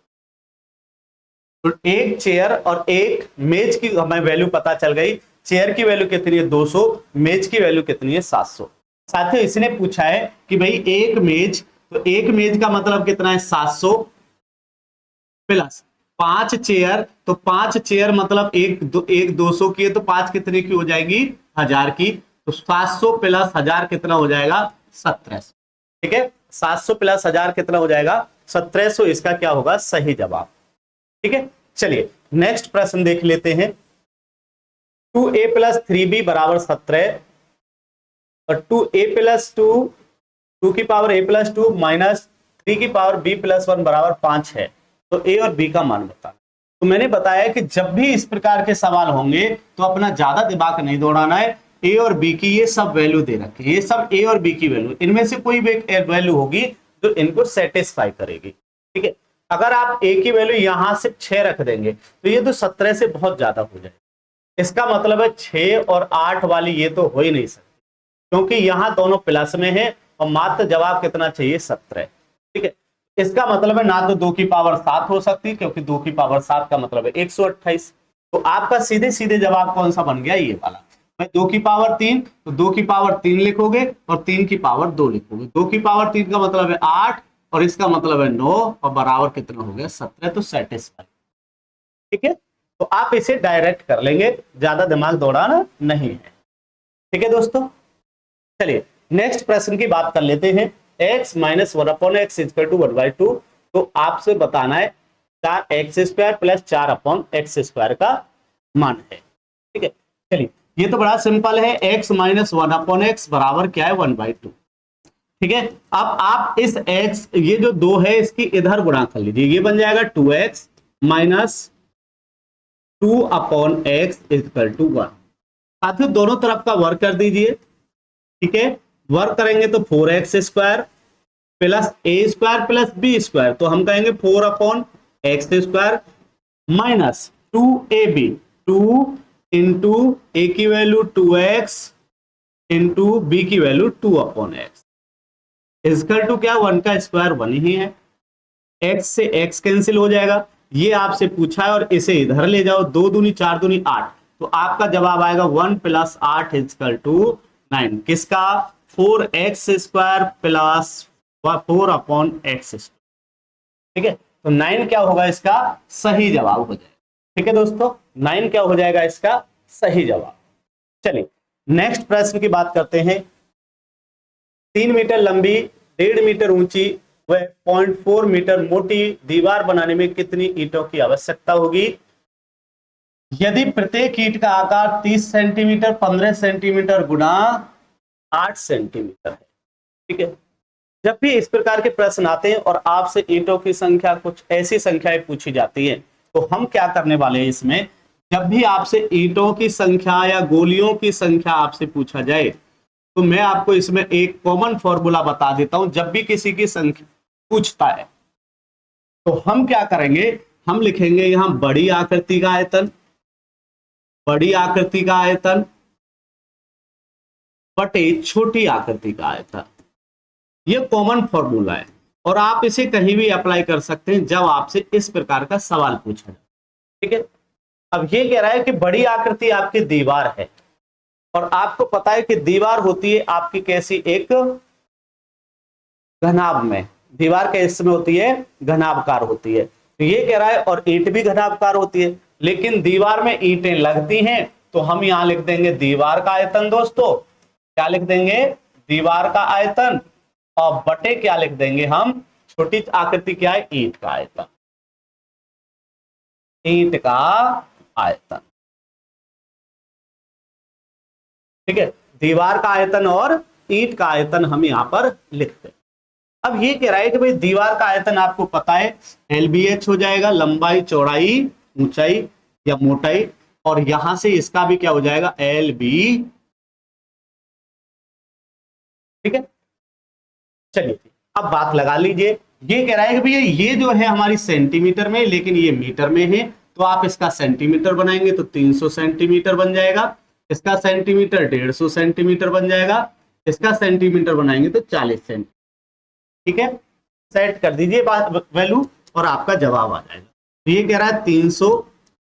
तो एक चेयर और एक मेज की हमें वैल्यू पता चल गई, चेयर की वैल्यू कितनी है 200, मेज की वैल्यू कितनी है 700। साथियों इसने पूछा है कि भाई एक मेज, तो एक मेज का मतलब कितना है 700 प्लस 5 चेयर, तो 5 चेयर मतलब एक 200 की है, तो 5 कितने की हो जाएगी 1000 की, तो 700 प्लस 1000 कितना हो जाएगा 1700। ठीक है, 700 प्लस 1000 कितना हो जाएगा 1700, इसका क्या होगा सही जवाब। ठीक है, चलिए नेक्स्ट प्रश्न देख लेते हैं। 2a प्लस 3b बराबर 17 और 2a प्लस 2 की पावर a प्लस 2 माइनस 3 की पावर b प्लस 1 बराबर 5 है, तो a और b का मान बताना। तो मैंने बताया कि जब भी इस प्रकार के सवाल होंगे तो अपना ज्यादा दिमाग नहीं दौड़ाना है। a और b की ये सब वैल्यू दे रखे, ये सब a और b की वैल्यू, इनमें से कोई भी एक वैल्यू होगी जो इनको सेटिस्फाई करेगी। ठीक है, अगर आप a की वैल्यू यहां से 6 रख देंगे तो ये तो 17 से बहुत ज्यादा हो जाए। इसका मतलब है 6 और 8 वाली ये तो हो ही नहीं सकती, क्योंकि यहां दोनों प्लस में है और मात्र जवाब कितना चाहिए 17। ठीक है, इसका मतलब है ना तो 2 की पावर 7 हो सकती, क्योंकि 2 की पावर 7 का मतलब है 128। तो आपका सीधे सीधे जवाब कौन सा बन गया, ये वाला। 2 की पावर 3, तो 2 की पावर 3 लिखोगे और 3 की पावर 2 लिखोगे। 2 की पावर 3 का मतलब है 8 और इसका मतलब है 9 और बराबर कितना हो गया 17, तो सेटिस्फाई। ठीक है, तो आप इसे डायरेक्ट कर लेंगे, ज्यादा दिमाग दौड़ाना नहीं है। ठीक है दोस्तों, चलिए नेक्स्ट प्रश्न की बात कर लेते हैं। x minus 1/x equal to 1/2। तो आपसे बताना है 4x² प्लस 4/x² का मान है। ठीक है, चलिए ये तो बड़ा सिंपल है, x माइनस 1/x बराबर क्या है 1/2। ठीक है, अब आप इस x, ये जो 2 है इसकी इधर गुणा कर लीजिए, ये बन जाएगा 2x minus 2/x equal to 1। साथियों दोनों तरफ का वर्क कर दीजिए। ठीक है, वर्क करेंगे तो 4x² plus a² plus b², तो हम कहेंगे 4/x² minus 2ab, 2 into a की वैल्यू 2x इंटू b की वैल्यू 2/x इक्वल टू क्या, 1 का स्क्वायर 1 ही है। x से x कैंसिल हो जाएगा, ये आपसे पूछा है और इसे इधर ले जाओ, 2 दूनी 4 दूनी 8, तो आपका जवाब आएगा 1 प्लस 8 इक्वल टू 9। किसका, 4x² प्लस 4/x²। ठीक है, तो 9 क्या होगा इसका सही जवाब हो जाएगा। ठीक है दोस्तों, 9 क्या हो जाएगा इसका सही जवाब। चलिए नेक्स्ट प्रश्न की बात करते हैं। 3 मीटर लंबी, 1.5 मीटर ऊंची व 0.4 मीटर मोटी दीवार बनाने में कितनी ईंटों की आवश्यकता होगी यदि प्रत्येक ईंट का आकार 30 सेंटीमीटर 15 सेंटीमीटर गुना 8 सेंटीमीटर है। ठीक है, जब भी इस प्रकार के प्रश्न आते हैं और आपसे ईंटों की संख्या कुछ ऐसी संख्याएं पूछी जाती है, तो हम क्या करने वाले हैं इसमें, जब भी आपसे ईंटों की संख्या या गोलियों की संख्या आपसे पूछा जाए तो मैं आपको इसमें एक कॉमन फॉर्मूला बता देता हूं। जब भी किसी की संख्या पूछता है तो हम क्या करेंगे, हम लिखेंगे यहां बड़ी आकृति का आयतन, बड़ी आकृति का आयतन बटे छोटी आकृति का आयतन। ये कॉमन फॉर्मूला है और आप इसे कहीं भी अप्लाई कर सकते हैं जब आपसे इस प्रकार का सवाल पूछा जाए। ठीक है, अब ये कह रहा है कि बड़ी आकृति आपकी दीवार है और आपको पता है कि दीवार होती है आपकी कैसी, एक घनाभ में, दीवार कैसे में होती है, घनाभकार होती है। तो ये कह रहा है और ईंट भी घनाभकार होती है, लेकिन दीवार में ईंटें लगती हैं, तो हम यहां लिख देंगे दीवार का आयतन। दोस्तों क्या लिख देंगे, दीवार का आयतन, और बटे क्या लिख देंगे हम, छोटी आकृति क्या है, ईंट का आयतन, ईंट का आयतन। ठीक है, दीवार का आयतन और ईंट का आयतन हम यहां पर लिखते हैं। अब ये कह रहा है कि भाई दीवार का आयतन आपको पता है LBH हो जाएगा, लंबाई चौड़ाई ऊंचाई या मोटाई, और यहां से इसका भी क्या हो जाएगा LB। ठीक है, चलिए अब बात लगा लीजिए। ये कह रहा है कि भैया ये जो है हमारी सेंटीमीटर में, लेकिन ये मीटर में है, तो आप इसका सेंटीमीटर बनाएंगे तो 300 सेंटीमीटर बन जाएगा, इसका सेंटीमीटर 150 सेंटीमीटर बन जाएगा, इसका सेंटीमीटर बनाएंगे तो 40 सेंटीमीटर। ठीक है, सेट कर दीजिए बात वैल्यू और आपका जवाब आ जाएगा। तो ये कह रहा है 300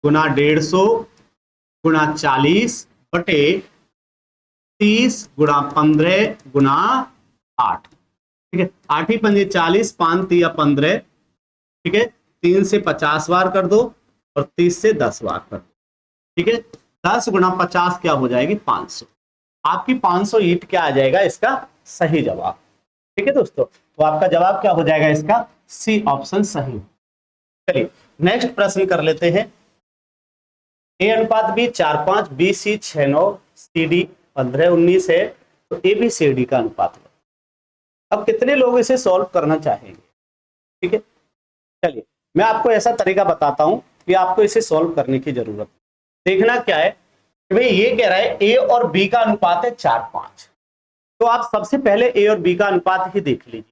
गुना 150 गुना 40 बटे 30 गुना 15 गुना 8। ठीक है, 8 ही 5 40, 5 3 15। ठीक है, 3 से 50 बार कर दो और 30 से 10 बार कर दो। ठीक है, 10 गुना 50 क्या हो जाएगी 500। आपकी 500 ईंट क्या आ जाएगा इसका सही जवाब। ठीक है दोस्तों, तो आपका जवाब क्या हो जाएगा इसका सी ऑप्शन सही। चलिए नेक्स्ट प्रश्न कर लेते हैं। ए अनुपात B 4:5, B C 6:9, C D 15:19 है, तो ए बी सी डी का अनुपात। अब कितने लोग इसे सॉल्व करना चाहेंगे? ठीक है, चलिए मैं आपको ऐसा तरीका बताता हूं कि आपको इसे सॉल्व करने की जरूरत है। देखना क्या है कि भाई ये कह रहा है ए और बी का अनुपात है 4:5, तो आप सबसे पहले ए और बी का अनुपात ही देख लीजिए।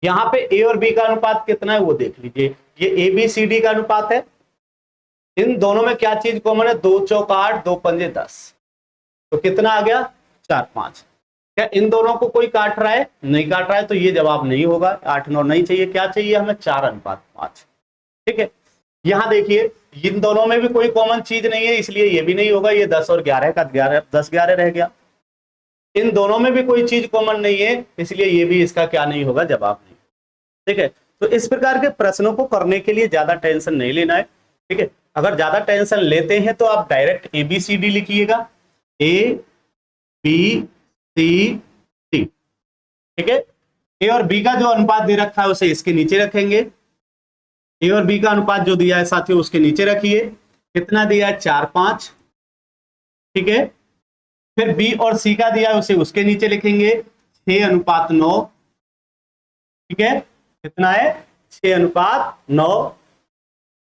यहाँ पे ए और बी का अनुपात कितना है वो देख लीजिए। ये ए बी सी डी का अनुपात है। इन दोनों में क्या चीज कॉमन है? 2 चौक 8, 2 पंजे 10, तो कितना आ गया? 4:5। क्या इन दोनों को कोई काट रहा है? नहीं काट रहा है, तो ये जवाब नहीं होगा। 8-9 नहीं चाहिए, क्या चाहिए हमें? 4:5। ठीक है, यहां देखिए इन दोनों में भी कोई कॉमन चीज नहीं है, इसलिए ये भी नहीं होगा। ये 10 और 11 का 10-11 रह गया। इन दोनों में भी कोई चीज कॉमन नहीं है, इसलिए ये भी इसका क्या नहीं होगा? जवाब नहीं। ठीक है, तो इस प्रकार के प्रश्नों को करने के लिए ज्यादा टेंशन नहीं लेना है। ठीक है, अगर ज्यादा टेंशन लेते हैं तो आप direct A B C D लिखिएगा, ए बी सी डी। ठीक है, ए और बी का जो अनुपात दे रखा है उसे इसके नीचे रखेंगे। ए और बी का अनुपात जो दिया है साथियों उसके नीचे रखिए। कितना दिया है? 4:5। ठीक है, फिर बी और सी का दिया है उसे उसके नीचे लिखेंगे, 6:9। ठीक है, कितना है? 6:9।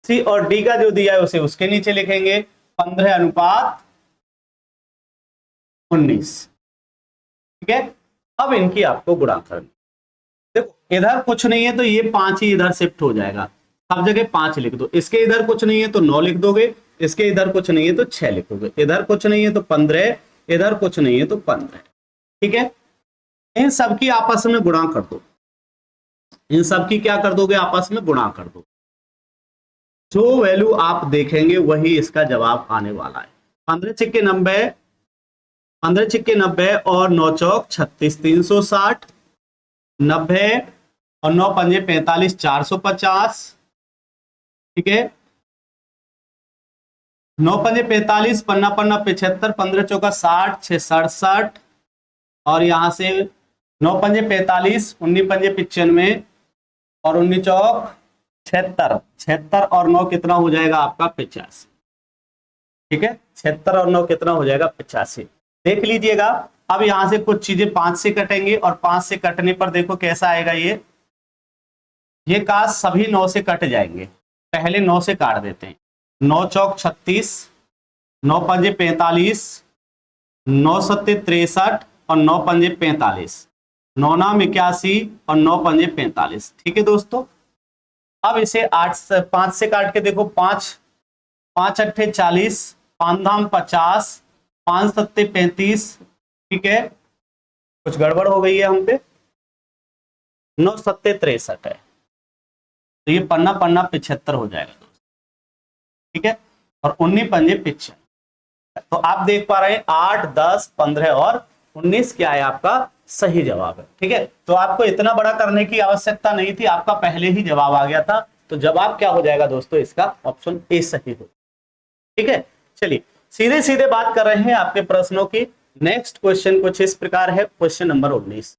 सी और डी का जो दिया है उसे उसके नीचे लिखेंगे, 15:19। ठीक है, अब इनकी आपको गुणा करनी। देखो इधर कुछ नहीं है तो ये 5 ही इधर शिफ्ट हो जाएगा, सब जगह 5 लिख दो। इसके इधर कुछ नहीं है तो 9 लिख दोगे, इसके इधर कुछ नहीं है तो 6 लिखोगे, इधर कुछ नहीं है तो 15, इधर कुछ नहीं है तो 15। ठीक है, इन सब की आपस में गुणा कर दो। इन सब की क्या कर दोगे? आपस में गुणा कर दो। जो वैल्यू आप देखेंगे वही इसका जवाब आने वाला है। 15×6 = 90, 15×6 = 90 और 9 चौक 36, 360, 90 और 9 पंजे 45, 450। ठीक है, 9 पंजे 45, पन्ना पन्ना 75, 15 चौका 60, 6 67 और यहां से 9 पंजे 45, 19 पंजे 95 और 19 चौक 76। 76 और 9 कितना हो जाएगा आपका? 85। ठीक है, 76 और 9 कितना हो जाएगा? 85। देख लीजिएगा। अब यहां से कुछ चीजें 5 से कटेंगे और 5 से कटने पर देखो कैसा आएगा। ये काश सभी 9 से कट जाएंगे। पहले 9 से काट देते हैं। 9 चौक 36, 9 पंजे 45, 9 सत्ते 63 और 9 पंजे 45, 9 नाम 81 और 9 पंजे 45। ठीक है दोस्तों, अब इसे 5 से काट के देखो। 5 5 अट्ठे 40, 5 धाम 50, 5 सत्ते 35। ठीक है, कुछ गड़बड़ हो गई है हम पे। 9 सत्ते 63 है, तो ये पन्ना पन्ना 75 हो जाएगा दोस्तों। ठीक है, और 19 पंजे 95। तो आप देख पा रहे हैं 8, 10, 15 और 19 क्या है? आपका सही जवाब है। ठीक है, तो आपको इतना बड़ा करने की आवश्यकता नहीं थी, आपका पहले ही जवाब आ गया था। तो जवाब क्या हो जाएगा दोस्तों? इसका ऑप्शन ए सही हो। ठीक है, चलिए सीधे सीधे बात कर रहे हैं आपके प्रश्नों की। नेक्स्ट क्वेश्चन कुछ इस प्रकार है, क्वेश्चन नंबर 19।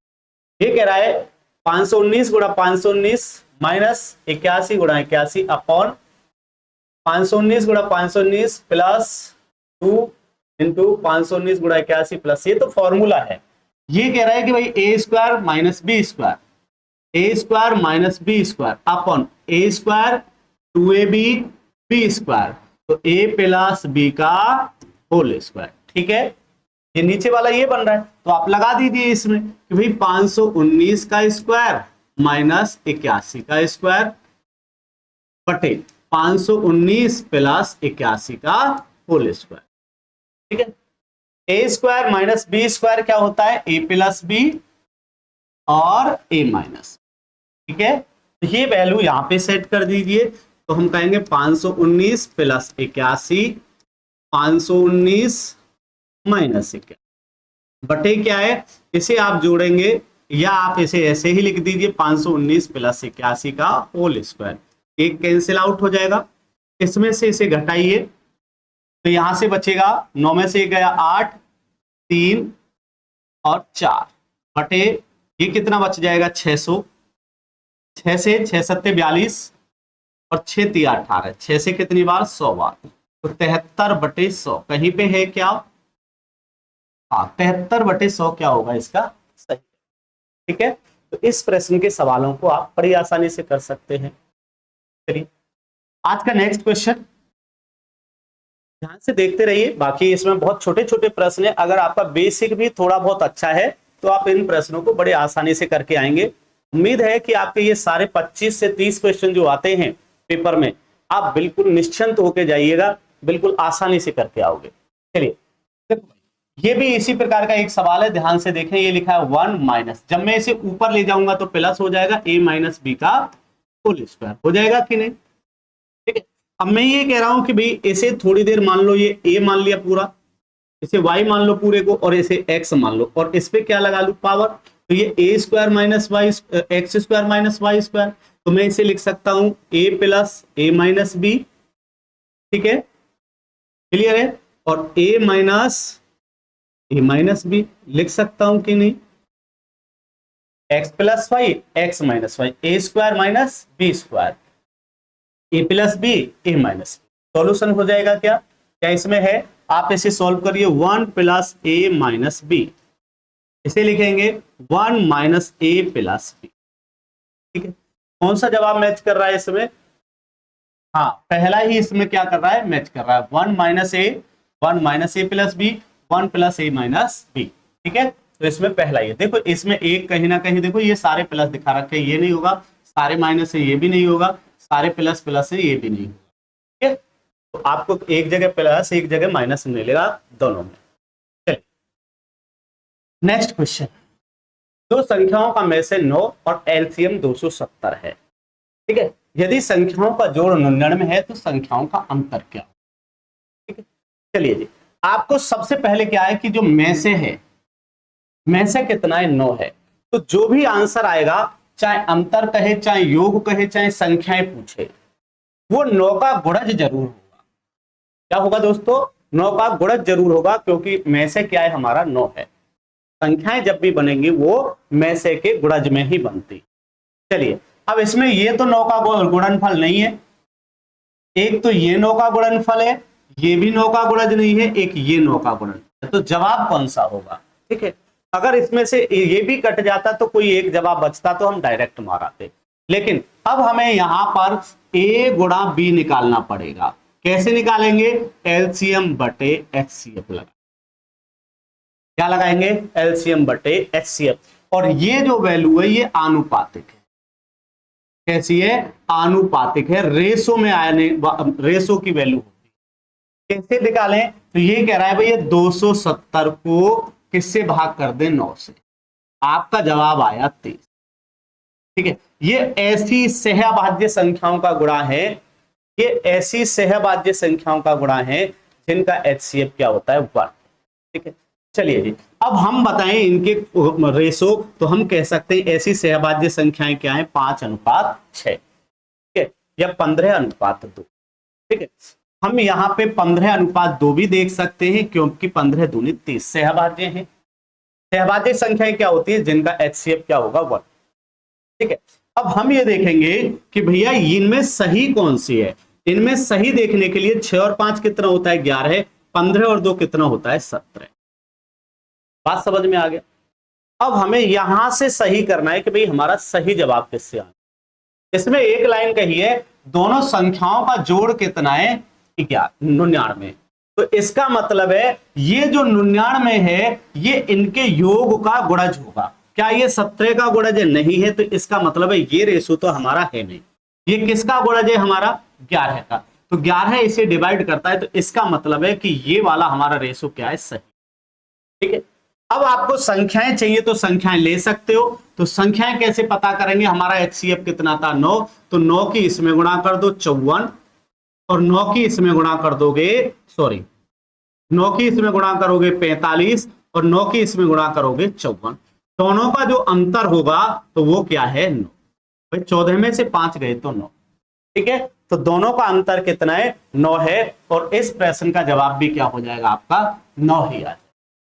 ये कह रहा है 519 गुणा 519 माइनस 81 गुणा 81 अपॉन 519 गुणा 519 प्लस 2 इंटू 519 गुणा 81 प्लस, ये तो फॉर्मूला है। ये कह रहा है कि भाई A square minus B square, A square minus B square upon A square 2ab B square, तो ए प्लस बी का होल स्क्वायर। ठीक है, ये नीचे वाला ये बन रहा है, तो आप लगा दीजिए इसमें कि भाई 519 का स्क्वायर माइनस 81 का स्क्वायर बटे 519 प्लस 81 का होल स्क्वायर। ठीक है, a square minus B square क्या होता है? ए प्लस बी और ए माइनस। ठीक है, तो ये वैल्यू यहां पे सेट कर दीजिए। तो हम कहेंगे 519 प्लस 81, 519 माइनस 81 बटे क्या है? इसे आप जोड़ेंगे या आप इसे ऐसे ही लिख दीजिए 519 प्लस 81 का होल स्क्वायर। एक कैंसिल आउट हो जाएगा, इसमें से इसे घटाइए तो यहां से बचेगा 9 में से गया 8, 3 और 4 बटे ये कितना बच जाएगा? 600। 6 से 6 सत्ते 42, और 6 तिया 18, 6 से कितनी बार 100 बार, तो 73/100 कहीं पे है क्या? हाँ, 73/100 क्या होगा इसका सही। ठीक है, तो इस प्रश्न के सवालों को आप बड़ी आसानी से कर सकते हैं। चलिए आज का नेक्स्ट क्वेश्चन ध्यान से देखते रहिए, बाकी इसमें बहुत छोटे छोटे प्रश्न है, अगर आपका बेसिक भी थोड़ा बहुत अच्छा है तो आप इन प्रश्नों को बड़े आसानी से करके आएंगे। उम्मीद है कि आपके ये सारे 25 से 30 क्वेश्चन जो आते हैं पेपर में, आप बिल्कुल निश्चिंत होकर जाइएगा, बिल्कुल आसानी से करके आओगे। चलिए ये भी इसी प्रकार का एक सवाल है, ध्यान से देखें। ये लिखा है 1 माइनस, जब मैं इसे ऊपर ले जाऊंगा तो प्लस हो जाएगा, a माइनस बी का होल स्क्वायर हो जाएगा कि नहीं। ठीक है, अब मैं ये कह रहा हूं कि भाई इसे थोड़ी देर मान लो, ये a मान लिया पूरा, इसे y मान लो पूरे को, और इसे x मान लो, और इस पे क्या लगा लू पावर, तो ये a square minus Y X square minus Y square, तो मैं इसे लिख सकता हूं a plus A minus B. ठीक है, क्लियर है, और a माइनस बी लिख सकता हूं कि नहीं, x plus Y X minus Y, A square minus B square, A plus B A minus B, solution हो जाएगा क्या? क्या इसमें है? आप इसे सॉल्व करिए, 1 प्लस ए माइनस बी, इसे लिखेंगे 1 माइनस ए प्लस बी। ठीक है, कौन सा जवाब मैच कर रहा है इसमें? हाँ, पहला ही इसमें क्या कर रहा है, मैच कर रहा है, 1 minus A plus B, 1 plus A minus B. ठीक है, तो इसमें पहला ही है। देखो इसमें एक कहीं ना कहीं, देखो ये सारे प्लस दिखा रखे हैं, ये नहीं होगा, सारे माइनस है ये भी नहीं होगा, सारे प्लस प्लस है ये भी नहीं होगा। ठीक है, तो आपको एक जगह प्लस एक जगह माइनस मिलेगा दोनों में। चलिए नेक्स्ट क्वेश्चन, दो संख्याओं का में से 9 और एलसीएम 270 है। ठीक है, यदि संख्याओं का जोड़ 99 है तो संख्याओं का अंतर क्या? ठीक है, चलिए जी, आपको सबसे पहले क्या है कि जो में से है, में से कितना है, 9 है, तो जो भी आंसर आएगा, चाहे अंतर कहे, चाहे योग कहे, चाहे संख्याएं पूछे, वो 9 का गुणज जरूर होगा। क्या होगा दोस्तों? 9 का गुणज जरूर होगा, क्योंकि में से क्या है हमारा 9 है। संख्याएं जब भी बनेंगी वो में से के गुणज में ही बनती। चलिए अब इसमें ये तो 9 का गुणनफल नहीं है, एक तो ये 9 का गुणनफल है, ये भी 9 का गुणज नहीं है, एक ये 9 का गुणनफल, तो जवाब कौन सा होगा? ठीक है, अगर इसमें से ये भी कट जाता तो कोई एक जवाब बचता तो हम डायरेक्ट माराते, लेकिन अब हमें यहां पर a गुणा b निकालना पड़ेगा। कैसे निकालेंगे? एलसीएम बटे एचसीएफ लगा, क्या लगाएंगे? एलसीएम बटे एचसीएफ, और ये जो वैल्यू है ये आनुपातिक है। कैसी है? आनुपातिक है, रेशो में आने, रेशो की वैल्यू होती है। कैसे निकालें? तो ये कह रहा है भाई ये 270 को किससे भाग कर दें? 9 से, आपका जवाब आया 23। ठीक है, ये ऐसी सहभाज्य संख्याओं का गुणा है, ये ऐसी सहभाज्य संख्याओं का गुणा है जिनका एचसीएफ क्या होता है? 1। ठीक है, चलिए जी, अब हम बताएं इनके रेशो, तो हम कह सकते हैं ऐसी सहभाज्य संख्याएं क्या है? 5:6, ठीक है, या 15:2। ठीक है, हम यहाँ पे 15:2 भी देख सकते हैं, क्योंकि 15 दूनी 30 सहभाज्य हैं। सहभाज्य संख्याएं क्या होती है? जिनका एचसीएफ क्या होगा? 1। ठीक है, अब हम ये देखेंगे कि भैया इनमें सही कौन सी है। इनमें सही देखने के लिए 6 और 5 कितना होता है? 11। 15 और 2 कितना होता है? 17। बात समझ में आ गया? अब हमें यहां से सही करना है कि भाई हमारा सही जवाब किससे आना। इसमें एक लाइन कही है, दोनों संख्याओं का जोड़ कितना है? 99। तो इसका मतलब है ये जो 99 है ये इनके योग का गुणज होगा। क्या ये 17 का गुणज नहीं है? तो इसका मतलब है ये रेशो तो हमारा है नहीं। ये किसका गुणज है? हमारा 11 का। तो 11 इसे डिवाइड करता है, तो इसका मतलब है कि ये वाला हमारा रेशो क्या है? सही। ठीक है, अब आपको संख्याएं चाहिए तो संख्याएं ले सकते हो। तो संख्याएं कैसे पता करेंगे? हमारा एचसीएफ कितना था? 9। तो 9 की इसमें गुणा कर दो 54, और 9 की इसमें गुणा कर दोगे, सॉरी 9 की इसमें गुणा करोगे 45, और 9 की इसमें गुणा करोगे 54। दोनों का जो अंतर होगा तो वो क्या है? 9। भाई 14 में से 5 गए तो 9। ठीक है, तो दोनों का अंतर कितना है? 9 है, और इस प्रश्न का जवाब भी क्या हो जाएगा? आपका 9 ही आ जाएगा।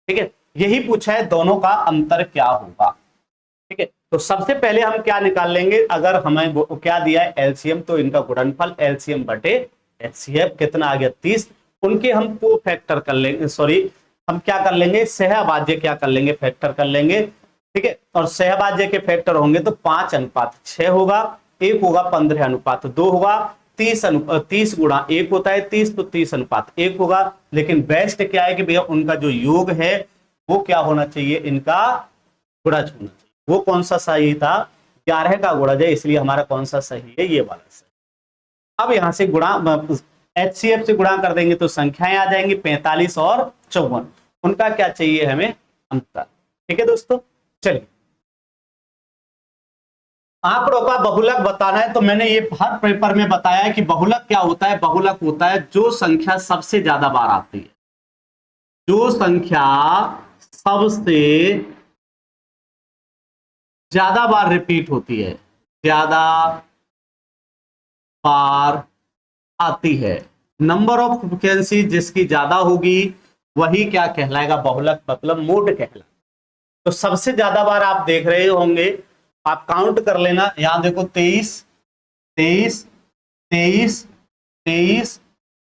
ठीक है, यही पूछा है, दोनों का अंतर क्या होगा। ठीक है, तो सबसे पहले हम क्या निकाल लेंगे, अगर हमें क्या दिया है एलसीएम, तो इनका गुणनफल एलसीएम बटे एचसीएफ कितना आ गया 30, उनके हम को फैक्टर कर लेंगे, सॉरी हम क्या कर लेंगे सहभाज्य क्या कर लेंगे फैक्टर कर लेंगे, ठीक है। और सहभाज्य के फैक्टर होंगे तो 5:6 होगा, एक होगा 15:2 होगा, 30 गुणा 1 होता है 30, तो 30:1 होगा। लेकिन बेस्ट क्या है कि भैया उनका जो योग है वो क्या होना चाहिए, इनका गुणज होना चाहिए। वो कौन सा सही था, 11 का गुणज है, इसलिए हमारा कौन सा सही है, ये वाला सही। अब यहां से गुणा एचसीएफ से गुणा कर देंगे तो संख्याएं आ जाएंगी 45 और 54, उनका क्या चाहिए हमें अंतर। ठीक है दोस्तों, चलिए आंकड़ों का बहुलक बताना है, तो मैंने ये हर पेपर में बताया है कि बहुलक क्या होता है, बहुलक होता है जो संख्या सबसे ज्यादा बार आती है, जो संख्या सबसे ज्यादा बार रिपीट होती है, ज्यादा बार आती है, नंबर ऑफ फ्रीक्वेंसी जिसकी ज्यादा होगी वही क्या कहलाएगा, बहुलक मतलब मोड कहलाएगा। तो सबसे ज्यादा बार आप देख रहे होंगे, आप काउंट कर लेना, यहां देखो 23 23 23 23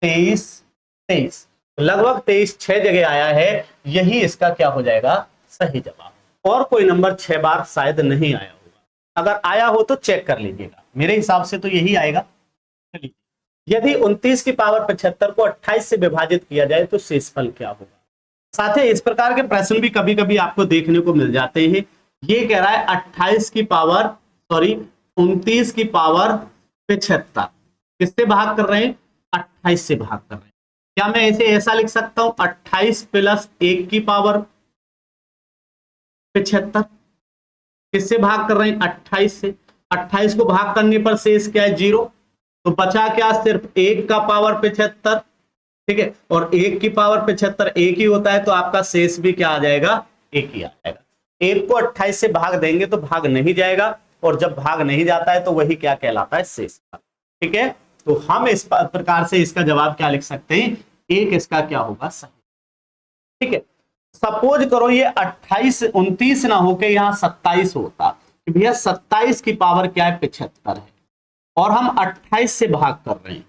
23 23, लगभग 23 6 जगह आया है, यही इसका क्या हो जाएगा सही जवाब। और कोई नंबर 6 बार शायद नहीं आया होगा, अगर आया हो तो चेक कर लीजिएगा, मेरे हिसाब से तो यही आएगा। चलिए, यदि 29 की पावर 75 को 28 से विभाजित किया जाए तो शेषफल क्या होगा। साथ ही इस प्रकार के प्रश्न भी कभी कभी आपको देखने को मिल जाते हैं। ये कह रहा है 28 की पावर 29 की पावर 75 किससे भाग कर रहे हैं, 28 से भाग कर रहे हैं। क्या मैं इसे ऐसा लिख सकता हूं 28 प्लस 1 की पावर 75 किससे भाग कर रहे हैं 28 से, 28 को भाग करने पर शेष क्या है 0, तो बचा क्या सिर्फ 1 का पावर 75, ठीक है, और 1 की पावर 75 1 ही होता है, तो आपका शेष भी क्या आ जाएगा 1 ही आ जाएगा। 1 को 28 से भाग देंगे तो भाग नहीं जाएगा, और जब भाग नहीं जाता है तो वही क्या कहलाता है शेषफल। ठीक है, तो हम इस प्रकार से इसका जवाब क्या लिख सकते हैं, 1 इसका क्या होगा सही। ठीक है, सपोज करो ये 28 29 ना होके यहाँ 27 होता, भैया 27 की पावर क्या है 75 है, और हम 28 से भाग कर रहे हैं।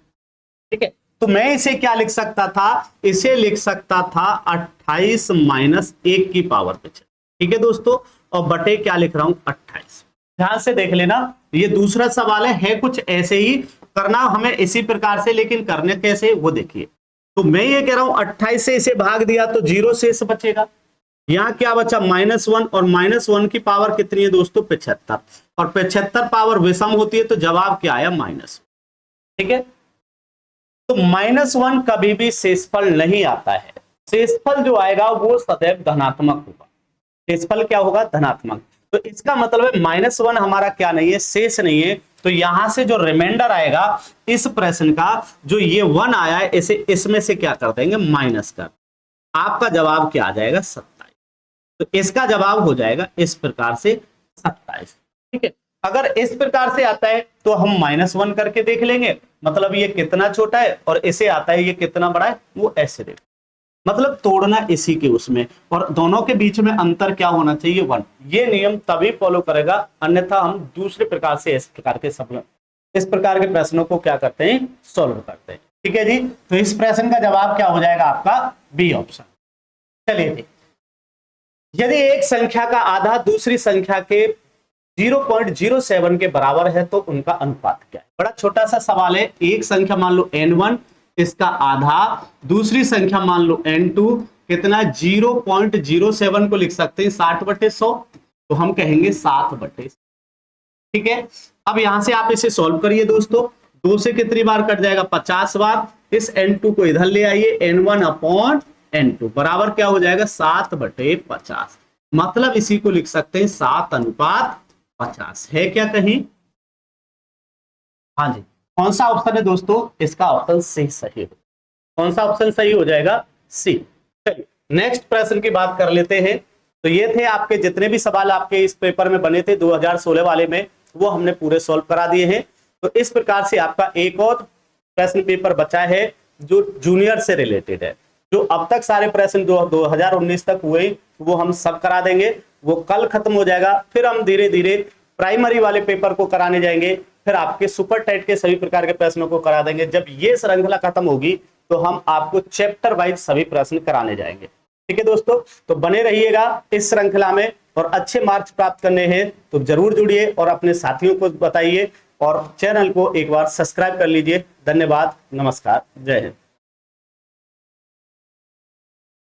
ठीक है, तो मैं इसे क्या लिख सकता था, इसे लिख सकता था 28 माइनस 1 की पावर 75। ठीक है दोस्तों, और बटे क्या लिख रहा हूं 28। ध्यान से देख लेना, ये दूसरा सवाल है कुछ ऐसे ही करना हमें इसी प्रकार से, लेकिन करने कैसे वो देखिए। तो मैं ये कह रहा हूं 28 से इसे भाग दिया तो 0 शेष बचेगा, यहां क्या बचा -1, और -1 की पावर कितनी है दोस्तों 75, और 75 पावर विषम होती है तो जवाब क्या आया -1। ठीक है, तो -1 कभी भी शेषफल नहीं आता है, शेषफल जो आएगा वो सदैव धनात्मक होगा, शेषफल क्या होगा धनात्मक। तो इसका मतलब है -1 हमारा क्या नहीं है, शेष नहीं है, तो यहां से जो रिमाइंडर आएगा इस प्रश्न का, जो ये 1 आया है इसे इसमें से क्या कर देंगे माइनस कर, आपका जवाब क्या आ जाएगा 27। तो इसका जवाब हो जाएगा इस प्रकार से 27। ठीक है, अगर इस प्रकार से आता है तो हम -1 करके देख लेंगे, मतलब ये कितना छोटा है, और इसे आता है ये कितना बड़ा है, वो ऐसे देख, मतलब तोड़ना इसी के उसमें, और दोनों के बीच में अंतर क्या होना चाहिए 1। ये नियम तभी फॉलो करेगा, अन्यथा हम दूसरे प्रकार से इस प्रकार के प्रश्नों को क्या करते हैं सॉल्व करते हैं। ठीक है जी, तो इस प्रश्न का जवाब क्या हो जाएगा आपका बी ऑप्शन। चलिए जी, यदि एक संख्या का आधा दूसरी संख्या के 0.07 के बराबर है तो उनका अनुपात क्या है। बड़ा छोटा सा सवाल है, एक संख्या मान लो n1, इसका आधा, दूसरी संख्या मान लो n2, कितना 0.07 को लिख सकते हैं 60/100, तो हम कहेंगे 7/100। ठीक है, अब यहां से आप इसे सॉल्व करिए दोस्तों, 2 से कितनी बार कट जाएगा 50 बार, इस n2 को इधर ले आइए, n1/n2 बराबर क्या हो जाएगा 7/50, मतलब इसी को लिख सकते हैं 7:50 है क्या कहीं। हाँ जी, कौन सा ऑप्शन है दोस्तों, इसका ऑप्शन सी सही हो, कौन सा ऑप्शन सही हो जाएगा सी। चलिए नेक्स्ट प्रश्न की बात कर लेते हैं। तो ये थे आपके जितने भी सवाल आपके इस पेपर में बने थे 2016 वाले में, वो हमने पूरे सॉल्व करा दिए हैं। तो इस प्रकार से आपका एक और प्रश्न पेपर बचा है जो जूनियर से रिलेटेड है, जो अब तक सारे प्रश्न 2019 तक हुए वो हम सब करा देंगे, वो कल खत्म हो जाएगा। फिर हम धीरे धीरे प्राइमरी वाले पेपर को कराने जाएंगे, फिर आपके सुपर टाइट के सभी प्रकार के प्रश्नों को करा देंगे। जब ये श्रृंखला खत्म होगी तो हम आपको चैप्टर वाइज सभी प्रश्न कराने जाएंगे। ठीक है दोस्तों, तो बने रहिएगा इस श्रृंखला में, और अच्छे मार्क्स प्राप्त करने हैं तो जरूर जुड़िए और अपने साथियों को बताइए, और चैनल को एक बार सब्सक्राइब कर लीजिए। धन्यवाद, नमस्कार, जय हिंद।